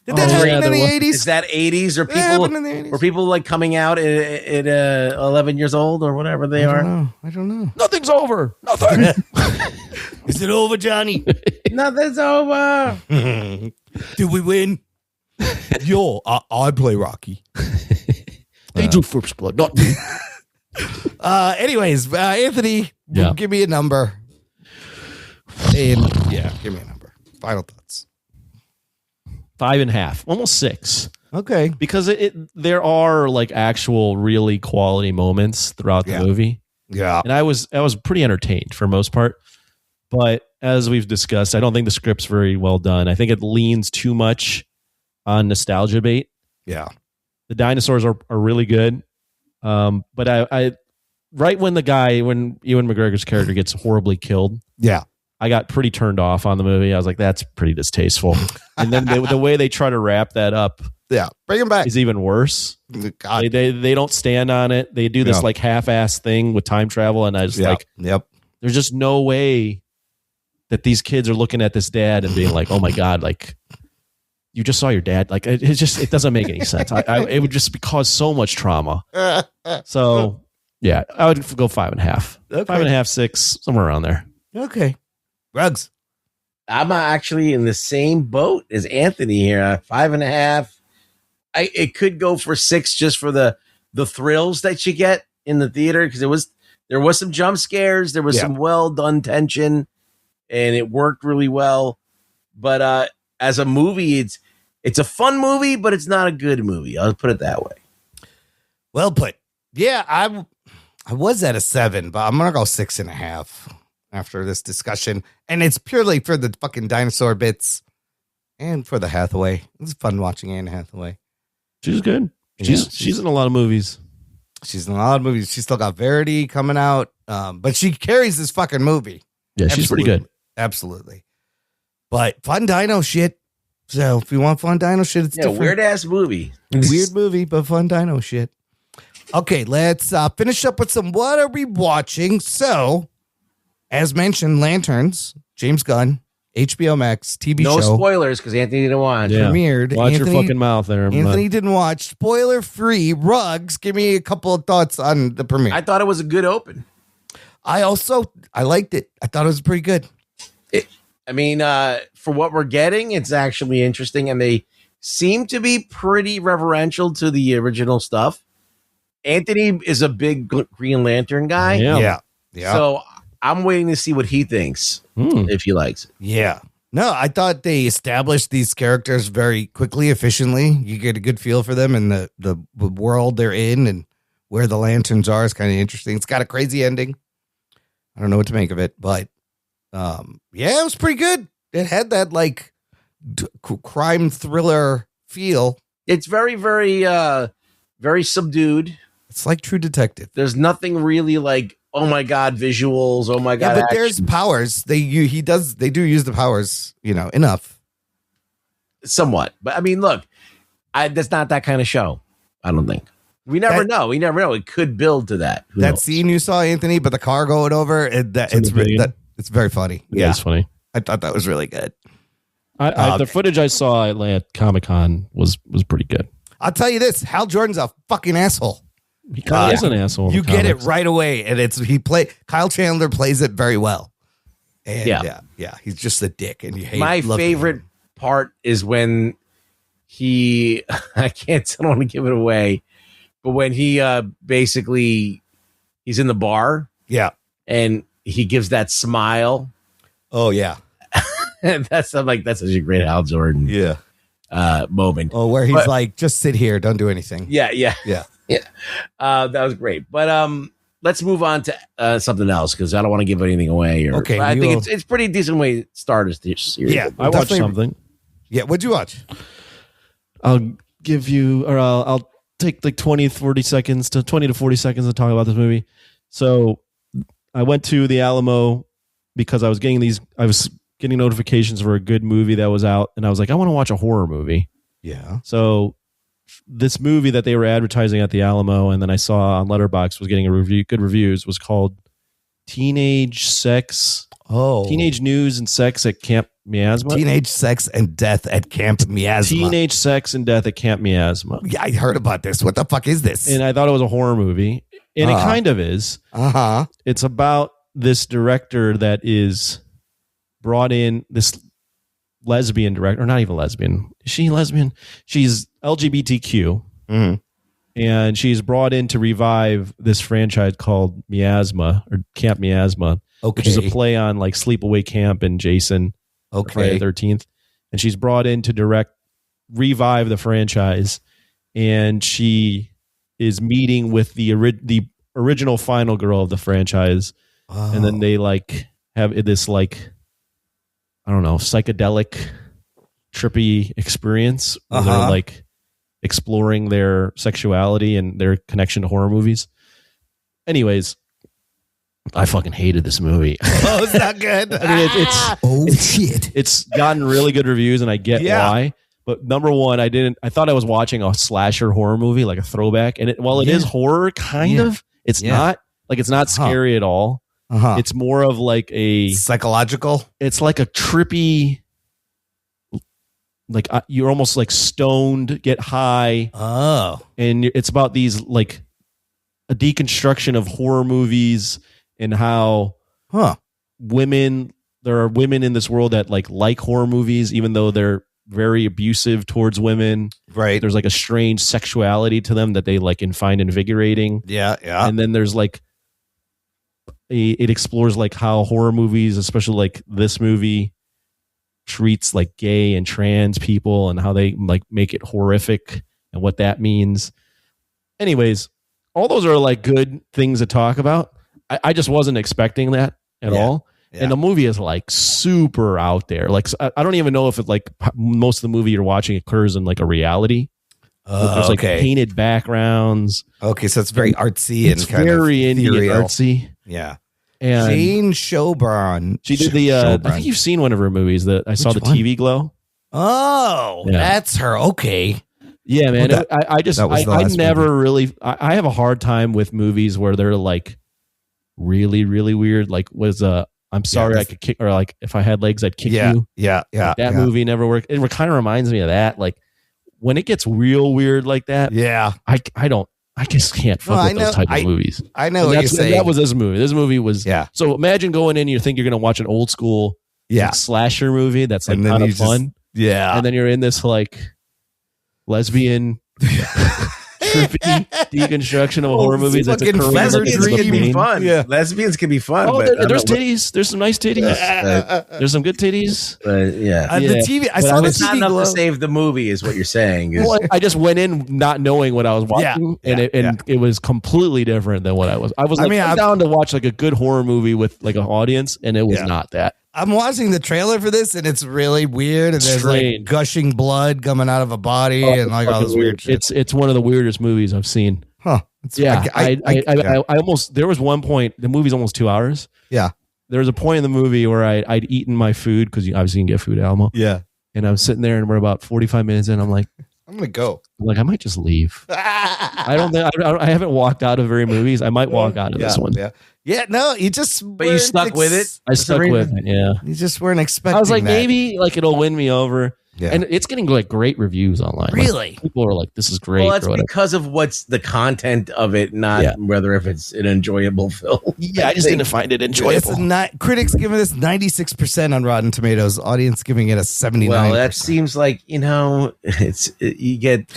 Did that happen in the 80s? Is that 80s or people were people like coming out at 11 years old or whatever they are? I don't know. Nothing's over. Nothing. Is it over, Johnny? Nothing's over. Did we win? Yo, I play Rocky. They do first blood, not me. Anyways, Anthony, give me a number. And give me a number. Final thoughts. 5.5, almost 6. Okay, because there are like actual really quality moments throughout the movie. Yeah, and I was pretty entertained for most part. But as we've discussed, I don't think the script's very well done. I think it leans too much on nostalgia bait. Yeah, the dinosaurs are really good, but I right when Ewan McGregor's character gets horribly killed. Yeah. I got pretty turned off on the movie. I was like, that's pretty distasteful. And then the way they try to wrap that up, bring him back, is even worse. God. They don't stand on it. They do this like half-ass thing with time travel, and I just there's just no way that these kids are looking at this dad and being like, oh my God, like you just saw your dad. Like it doesn't make any sense. It would just cause so much trauma. So yeah, I would go 5.5, 5.5, 6, somewhere around there. Okay. Rugs. I'm actually in the same boat as Anthony here. 5.5. It could go for 6 just for the thrills that you get in the theater, because there was some jump scares, there was some well done tension, and it worked really well. But as a movie, it's a fun movie, but it's not a good movie. I'll put it that way. Well put. Yeah, I was at a 7, but I'm gonna go 6.5 after this discussion, and it's purely for the fucking dinosaur bits and for the Hathaway. It's fun watching Anne Hathaway. She's good. She's in a lot of movies. She's in a lot of movies. She's still got Verity coming out, but she carries this fucking movie. Yeah, she's pretty good. Absolutely. But fun dino shit. So if you want fun dino shit, it's different. Weird ass movie. Weird movie, but fun dino shit. Okay, let's finish up with some what are we watching? So, as mentioned, Lanterns, James Gunn, HBO Max TV show. No spoilers because Anthony didn't watch. Yeah. Premiered. Watch your fucking mouth there. Anthony didn't watch. Spoiler free. Rugs. Give me a couple of thoughts on the premiere. I thought it was a good open. I liked it. I thought it was pretty good. For what we're getting, it's actually interesting, and they seem to be pretty reverential to the original stuff. Anthony is a big Green Lantern guy. Yeah. So I'm waiting to see what he thinks, if he likes it. Yeah. No, I thought they established these characters very quickly, efficiently. You get a good feel for them and the world they're in and where the lanterns are is kind of interesting. It's got a crazy ending. I don't know what to make of it, but it was pretty good. It had that like crime thriller feel. It's very, very, very subdued. It's like True Detective. There's nothing really like, oh my God, visuals. Oh my God. Yeah, but there's powers. They do use the powers, enough. Somewhat. But I mean, look, that's not that kind of show. I don't think. We never know. We never know. It could build to that. Who knows? Scene you saw, Anthony, but the car going over, it's very funny. Yeah, it's funny. I thought that was really good. The footage I saw at Comic-Con was pretty good. I'll tell you this: Hal Jordan's a fucking asshole. He kind of is an asshole. You get it right away, and Kyle Chandler plays it very well. And yeah, he's just a dick, and you hate. My favorite part is when he. I don't want to give it away, but when he basically he's in the bar, and he gives that smile. Oh yeah, and that's such a great Hal Jordan moment. Oh, where he's like, just sit here, don't do anything. Yeah. That was great. But let's move on to something else because I don't want to give anything away. Okay, I think it's pretty decent way to start this series. Yeah, I watched something. Yeah, what'd you watch? I'll give you, or I'll take like 20 to 40 seconds to talk about this movie. So I went to the Alamo because I was getting notifications for a good movie that was out, and I was like, I want to watch a horror movie. Yeah. So this movie that they were advertising at the Alamo, and then I saw on Letterboxd was getting good reviews, was called Teenage News and Sex at Camp Miasma. Teenage Sex and Death at Camp Miasma. Teenage Sex and Death at Camp Miasma. Yeah, I heard about this. What the fuck is this? And I thought it was a horror movie, and it kind of is. It's about this director that is brought in, this lesbian director, or not even lesbian. Is she lesbian? She's LGBTQ. Mm-hmm. And she's brought in to revive this franchise called Miasma, or Camp Miasma, which is a play on like Sleepaway Camp and Jason, Friday the 13th. And she's brought in to revive the franchise. And she is meeting with the original final girl of the franchise. Oh. And then they like have this like, I don't know, psychedelic, trippy experience where they're like exploring their sexuality and their connection to horror movies. Anyways, I fucking hated this movie. Oh, it's not good. I mean, shit. It's gotten really good reviews, and I get why. But number one, I thought I was watching a slasher horror movie, like a throwback. And while it is horror, kind of, it's not scary at all. It's more of like a psychological. It's like a trippy, like you're almost like stoned, get high. Oh, and it's about these like a deconstruction of horror movies and how there are women in this world that like horror movies, even though they're very abusive towards women. Right. There's like a strange sexuality to them that they like and find invigorating. Yeah. And then there's like, it explores like how horror movies, especially like this movie, treats like gay and trans people and how they like make it horrific and what that means. Anyways, all those are like good things to talk about. I just wasn't expecting that at all. Yeah. And the movie is like super out there. Like, I don't even know if it like most of the movie you're watching occurs in like a reality. There's like painted backgrounds. Okay, so it's very artsy and kind of very indie artsy. Yeah. And Jane Showburn. She did the. I think you've seen one of her movies. That I saw the one? TV Glow. Oh, that's her. Okay. Yeah, man. Well, I never really. I have a hard time with movies where they're like really, really weird. Like I'm sorry, I could kick, or like if I had legs, I'd kick you. Yeah. Like, that movie never worked. It kind of reminds me of that. Like when it gets real weird like that. Yeah. I just can't fuck with those type of movies. I know what you're saying. That was this movie. This movie was So imagine going in and you think you're going to watch an old school like, slasher movie that's like kind of fun. And then you're in this like lesbian trippy deconstruction of horror movies. That's lesbians can be fun. Yeah. Lesbians can be fun. Oh, there's titties. There's some nice titties. There's some good titties. The TV. I saw the TV. Not enough to save the movie, is what you're saying. Well, I just went in not knowing what I was watching, and it was completely different than what I was. I was like, I'm down to watch like a good horror movie with like an audience, and it was not that. I'm watching the trailer for this, and it's really weird. And there's like gushing blood coming out of a body, and like all this weird shit. It's one of the weirdest movies I've seen. Huh? I almost. There was one point. The movie's almost 2 hours. Yeah. There was a point in the movie where I'd eaten my food because obviously you can get food at Alamo. Yeah. And I was sitting there, and we're about 45 minutes in. I'm like, I'm gonna go. I'm like, I might just leave. I haven't walked out of very movies. I might walk out of this one. Yeah, no, you just. But you stuck with it. I stuck with it. Yeah, you just weren't expecting. I was like, that. maybe like it'll win me over. Yeah. And it's getting like great reviews online. Really, like, people are like, "This is great." Well, that's because of what's the content of it, not whether if it's an enjoyable film. Yeah, I just didn't find it enjoyable. It's not. Critics giving this 96% on Rotten Tomatoes. Audience giving it a 79%. Well, that seems like you get.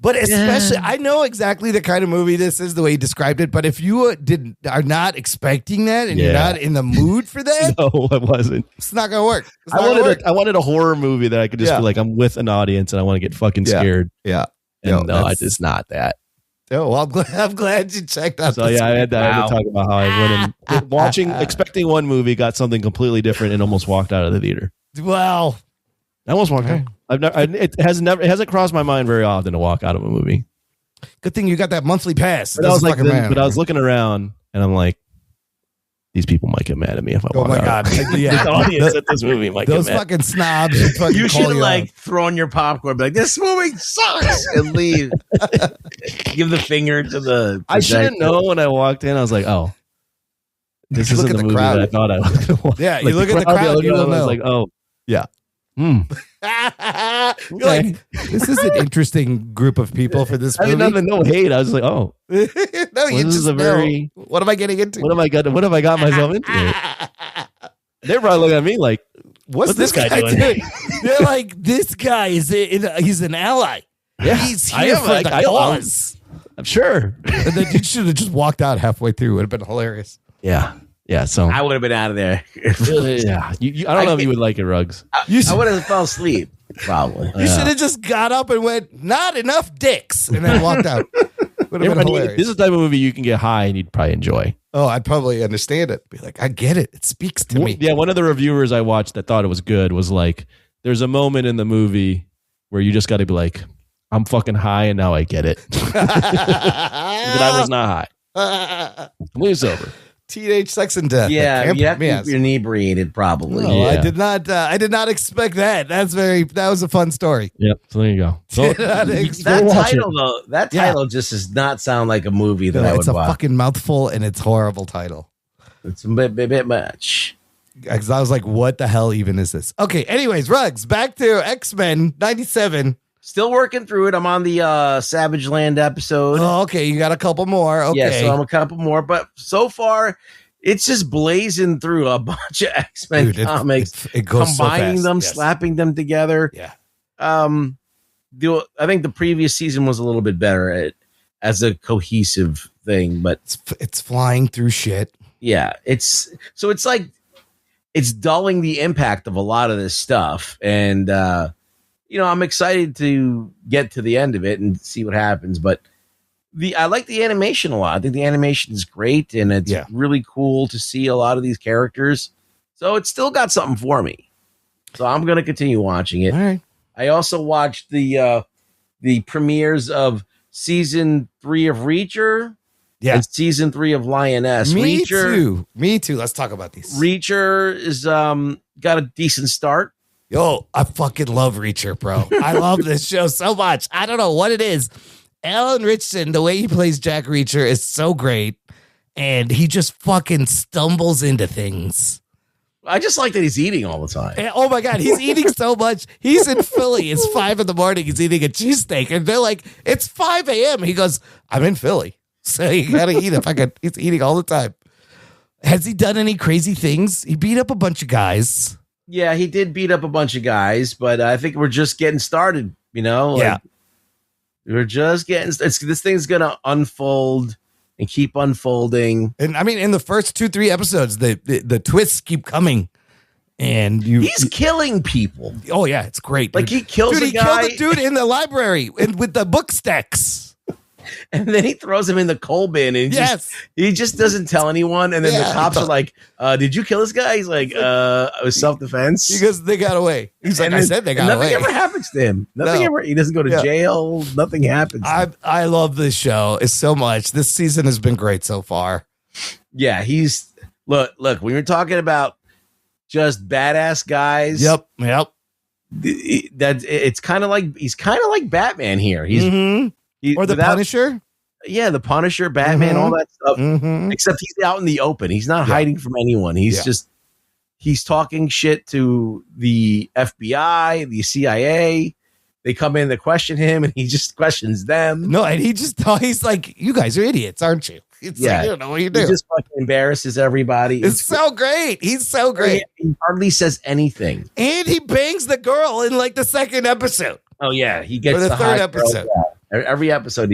But especially, I know exactly the kind of movie this is, the way you described it. But if you are not expecting that and you're not in the mood for that, no, I wasn't. It's not gonna work. I wanted a horror movie that I could just be like, I'm with an audience and I want to get fucking scared. Yeah, and no, it's not that. Oh, well, I'm glad you checked out. So I had to talk about how I went in expecting one movie, got something completely different, and almost walked out of the theater. Well, I almost walked out. It hasn't crossed my mind very often to walk out of a movie. Good thing you got that monthly pass. But I was looking around and I'm like, these people might get mad at me if I walk out. Oh my god! Yeah, the audience at this movie might those get mad. Fucking snobs. You should have like thrown your popcorn, be like, "This movie sucks," and leave. Give the finger to the. I shouldn't know when I walked in. I was like, "Oh, this isn't the movie that I thought I was going to watch." Yeah, you look at the crowd, you don't know. I was like, "Oh, yeah." You're like, this is an interesting group of people for this movie. I mean, no hate. I was like, oh, no, you just know. What am I getting into? What have I got myself into? They're probably looking at me like, what's this guy doing? They're like, this guy he's an ally. Yeah, he's here for the cause. I'm sure. And then you should have just walked out halfway through. It would have been hilarious. Yeah, so I would have been out of there. Yeah, I don't know if you would like it, Ruggs. I would have fell asleep, probably. You should have just got up and went, not enough dicks, and then walked out. Would have been hilarious. This is the type of movie you can get high and you'd probably enjoy. Oh, I'd probably understand it. Be like, I get it. It speaks to me. Yeah, one of the reviewers I watched that thought it was good was like, there's a moment in the movie where you just got to be like, I'm fucking high and now I get it. But I was not high. I'm sober. Teenage sex and death. Yeah, you have to keep inebriated, probably. No, I did not expect that. That was a fun story. Yep. So there you go. So, that title just does not sound like a movie that I would watch. It's a fucking mouthful and it's a horrible title. It's a bit much. Because I was like, what the hell even is this? Okay, anyways, Ruggs, back to X-Men 97. Still working through it. I'm on the Savage Land episode. Oh, okay. You got a couple more. Okay. Yeah, so I'm a couple more. But so far, it's just blazing through a bunch of X-Men comics. It goes combining so them, slapping them together. Yeah. I think the previous season was a little bit better as a cohesive thing. But it's flying through shit. Yeah. It's like it's dulling the impact of a lot of this stuff. And, I'm excited to get to the end of it and see what happens. But I like the animation a lot. I think the animation is great, and it's really cool to see a lot of these characters. So it's still got something for me. So I'm going to continue watching it. All right. I also watched the premieres of season 3 of Reacher. Yeah. And season 3 of Lioness. Me too. Let's talk about these. Reacher is got a decent start. Yo, I fucking love Reacher, bro. I love this show so much. I don't know what it is. Alan Richardson, the way he plays Jack Reacher is so great. And he just fucking stumbles into things. I just like that he's eating all the time. And, oh my God, he's eating so much. He's in Philly. It's 5 a.m. He's eating a cheesesteak. And they're like, it's 5 a.m. He goes, I'm in Philly. So you gotta eat it. He's eating all the time. Has he done any crazy things? He beat up a bunch of guys. Yeah, he did beat up a bunch of guys, but I think we're just getting started, you know? Yeah. We're just getting this thing's gonna unfold and keep unfolding. And I mean, in the first 2-3 episodes, the twists keep coming. And he's killing people. Oh yeah, it's great. Like he kills a guy. He killed a dude in the library with the book stacks. And then he throws him in the coal bin, and he just doesn't tell anyone. And then the cops are like, "Did you kill this guy?" He's like, "It was self-defense." Because they got away. He's like, "I said they got away." Nothing ever happens to him. Nothing ever. He doesn't go to jail. Nothing happens. I love this show. It's so much. This season has been great so far. Yeah, he's look. When you're talking about just badass guys. Yep. That it's kind of like he's kind of like Batman here. He's. Or the Punisher? Yeah, the Punisher, Batman, all that stuff. Except he's out in the open. He's not hiding from anyone. He's talking shit to the FBI, the CIA. They come in to question him, and he just questions them. No, and he's like, you guys are idiots, aren't you? It's like, you don't know what you do. He just fucking embarrasses everybody. It's so great. He's so great. He hardly says anything. And he bangs the girl in like the second episode. Oh, yeah. He gets or the third episode. Every episode,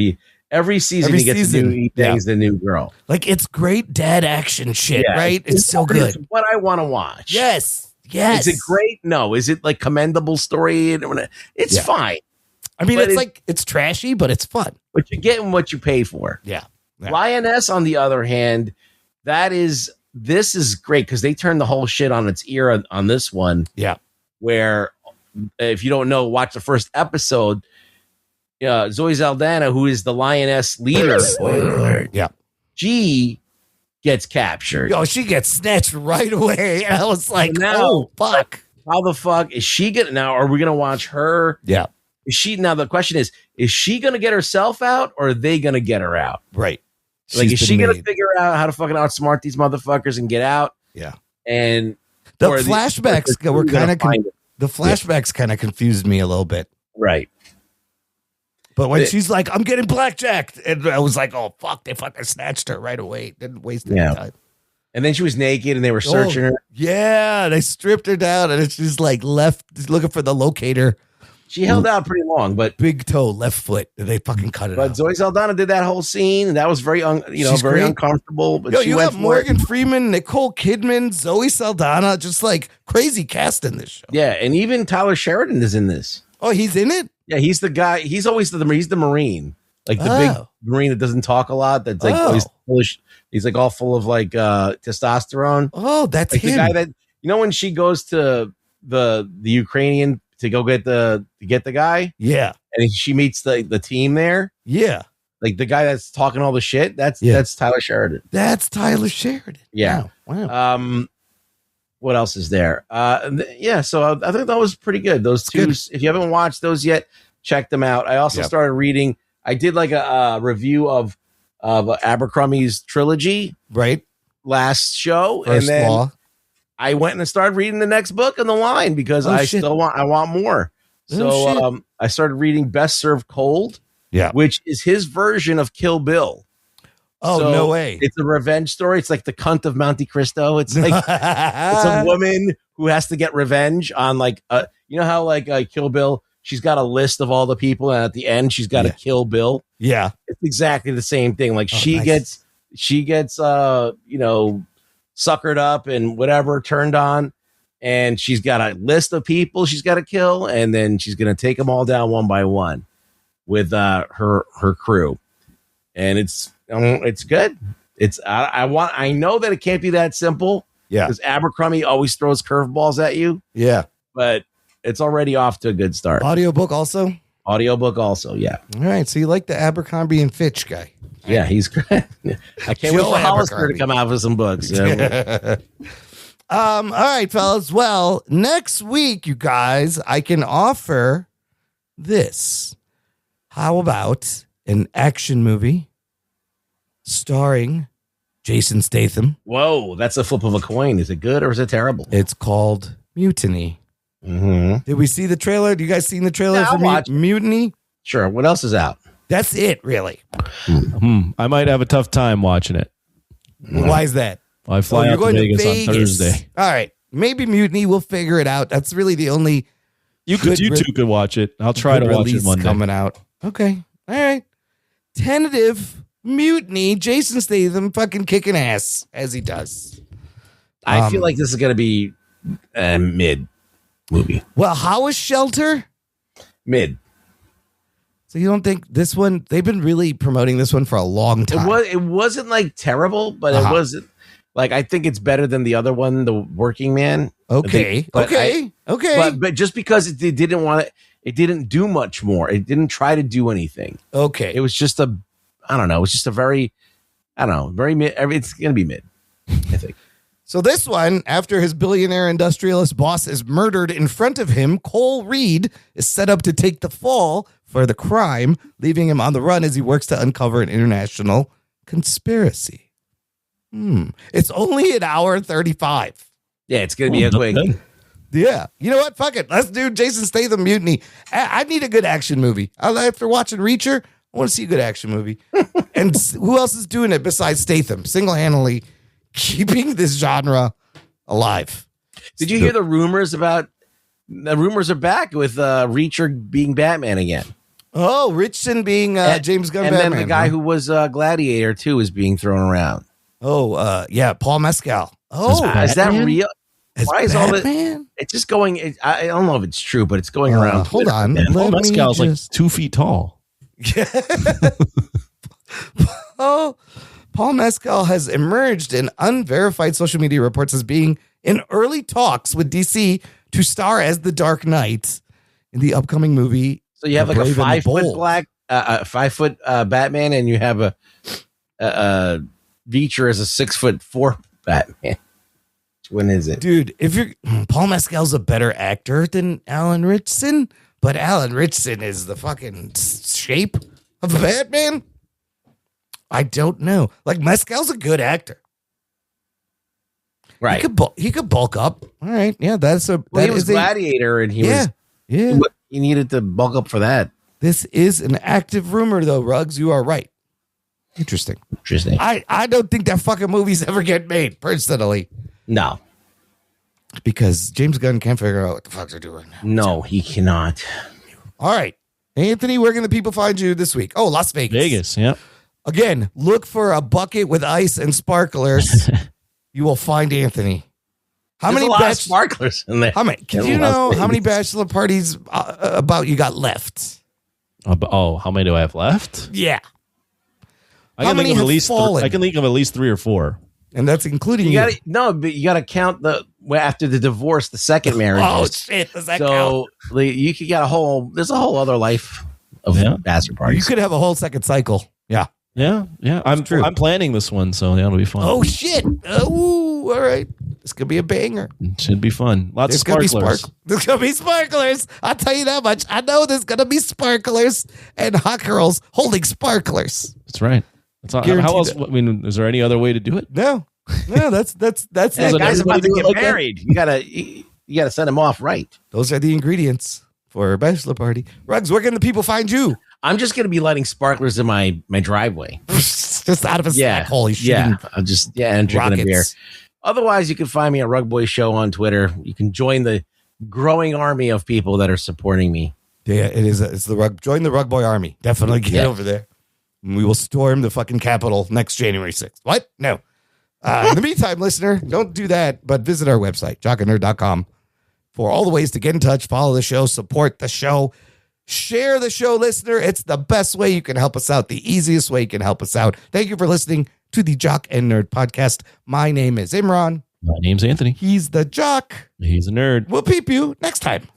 every season he bangs the new girl. Like, it's great dad action shit, right? It's so good. It's what I want to watch. Yes. Is it great? No. Is it like commendable story? It's fine. I mean, it's like, it's trashy, but it's fun. But you're getting what you pay for. Yeah. Lioness, on the other hand, this is great because they turned the whole shit on its ear on this one. Yeah. Where, if you don't know, watch the first episode. Zoe Saldana, who is the Lioness leader, she gets captured. Oh, she gets snatched right away. And I was like, oh, fuck. How the fuck is she gonna now? Are we gonna watch her? Yeah. The question is she gonna get herself out, or are they gonna get her out? Right. Is she gonna figure out how to fucking outsmart these motherfuckers and get out? Yeah. And the flashbacks were kind of the flashbacks kind of confused me a little bit. Right. But when she's like, I'm getting blackjacked, and I was like, oh, fuck, they fucking snatched her right away. Didn't waste any time. And then she was naked, and they were searching her. Yeah, they stripped her down, and she's like left looking for the locator. She held out pretty long, but big toe, left foot. They fucking cut it out. But Zoe Saldana did that whole scene, and that was very, very uncomfortable. But you got Morgan Freeman, Nicole Kidman, Zoe Saldana, just like crazy cast in this show. Yeah, and even Tyler Sheridan is in this. Oh, he's in it? Yeah, he's the guy. He's always he's the Marine, like the big Marine that doesn't talk a lot. That's like always foolish. He's like all full of like testosterone. Oh, that's like him. The guy that when she goes to the Ukrainian to go get the guy. Yeah, and she meets the team there. Yeah, like the guy that's talking all the shit. That's Tyler Sheridan. That's Tyler Sheridan. Yeah. Wow. What else is there? So I think that was pretty good. Those two, if you haven't watched those yet, check them out. I also started reading. I did like a review of Abercrombie's trilogy, right? Last show, First and then Law. I went and started reading the next book in the line because I want more. So I started reading Best Served Cold, which is his version of Kill Bill. Oh, so no way. It's a revenge story. It's like the cunt of Monte Cristo. It's like it's a woman who has to get revenge on like you know how like Kill Bill, she's got a list of all the people, and at the end she's got to kill Bill. Yeah. It's exactly the same thing. Like she gets suckered up and whatever, turned on, and she's got a list of people she's got to kill, and then she's gonna take them all down one by one with her crew. and it's good. I know that it can't be that simple. Yeah, because Abercrombie always throws curveballs at you. Yeah, but it's already off to a good start. Audiobook also. Yeah. All right, so you like the Abercrombie and Fitch guy? Yeah, he's great. I can't wait for Hollister to come out with some books. All right, fellas. Well, next week, you guys, I can offer this. How about an action movie starring Jason Statham? Whoa, that's a flip of a coin. Is it good or is it terrible? It's called Mutiny. Mm-hmm. Did we see the trailer? Do you guys seen the trailer for Mutiny? Sure. What else is out? That's it, really. I might have a tough time watching it. Why is that? I fly out to Vegas on Thursday. All right. Maybe Mutiny. We'll figure it out. That's really the only. You two could watch it. I'll try to watch it one day. Coming out. Okay. All right. Tentative Mutiny. Jason Statham fucking kicking ass as he does. I feel like this is going to be a mid movie. Well, how is Shelter? Mid. So you don't think this one? They've been really promoting this one for a long time. It wasn't like terrible, but it wasn't. Like, I think it's better than the other one, The Working Man. Okay. Okay. But just because it didn't want it, it didn't do much more. It didn't try to do anything. Okay. It was just I don't know. It's just a very mid. It's going to be mid, I think. So this one, after his billionaire industrialist boss is murdered in front of him, Cole Reed is set up to take the fall for the crime, leaving him on the run as he works to uncover an international conspiracy. It's only an hour and 35. Yeah, it's going to be a quick. Yeah. You know what? Fuck it. Let's do Jason Statham Mutiny. I need a good action movie. After watching Reacher, I want to see a good action movie. And who else is doing it besides Statham? Single-handedly keeping this genre alive. Did you hear the rumors about... The rumors are back with Reacher being Batman again. Oh, Richardson being James Gunn and Batman. And then the guy who was Gladiator, too, is being thrown around. Oh, yeah, Paul Mescal. Oh, is that real? Why is all that? It's just going. I don't know if it's true, but it's going around. Hold on. Paul Mescal's like 2 feet tall. Paul Mescal has emerged in unverified social media reports as being in early talks with DC to star as the Dark Knight in the upcoming movie. So you have like a 5 foot 5 foot Batman, and you have a Reacher as a 6'4" Batman. Which one is it, dude? Paul Mescal's a better actor than Alan Ritchson, but Alan Ritchson is the fucking shape of Batman. I don't know. Like, Mescal's a good actor, right? He could bulk up. All right, yeah, he was Gladiator, and he needed to bulk up for that. This is an active rumor, though. Ruggs, you are right. Interesting. I don't think that fucking movie's ever get made, personally. No. Because James Gunn can't figure out what the fuck they're doing. No, he cannot. All right. Anthony, where can the people find you this week? Oh, Las Vegas. Vegas, yeah. Again, look for a bucket with ice and sparklers. You will find Anthony. There's a lot of sparklers in there. How many? Can you know how many bachelor parties about you got left? How many do I have left? Yeah. I can think of at least 3 or 4. And that's including you. But you got to count after the divorce, the second marriage. Oh shit! Does that count? So you could get there's a whole other life of bachelor parties. You could have a whole second cycle. Yeah. I'm planning this one, so that'll be fun. Oh shit! Oh, all right. This could be a banger. It should be fun. Lots of sparklers. There's gonna be sparklers. I'll tell you that much. I know there's gonna be sparklers and hot girls holding sparklers. That's right. How else? I mean, is there any other way to do it? No. That's it. Guys about to get married. You gotta send them off right. Those are the ingredients for a bachelor party. Ruggs, where can the people find you? I'm just gonna be lighting sparklers in my driveway, just out of a snack hole. I'm and drinking a beer. Otherwise, you can find me at Rug Boy Show on Twitter. You can join the growing army of people that are supporting me. Yeah, it is. It's the Rug. Join the Rug Boy army. Definitely get over there. We will storm the fucking Capitol next January 6th. What? No. In the meantime, listener, don't do that, but visit our website, jockandnerd.com, for all the ways to get in touch, follow the show, support the show. Share the show, listener. It's the best way you can help us out, the easiest way you can help us out. Thank you for listening to the Jock and Nerd Podcast. My name is Imran. My name's Anthony. He's the Jock. He's a nerd. We'll peep you next time.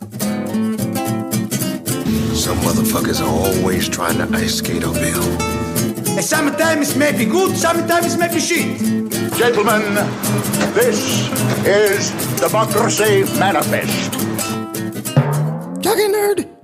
Some motherfuckers are always trying to ice skate uphill. Sometimes it may be good, sometimes it may be shit. Gentlemen, this is Democracy Manifest. Jock and Nerd.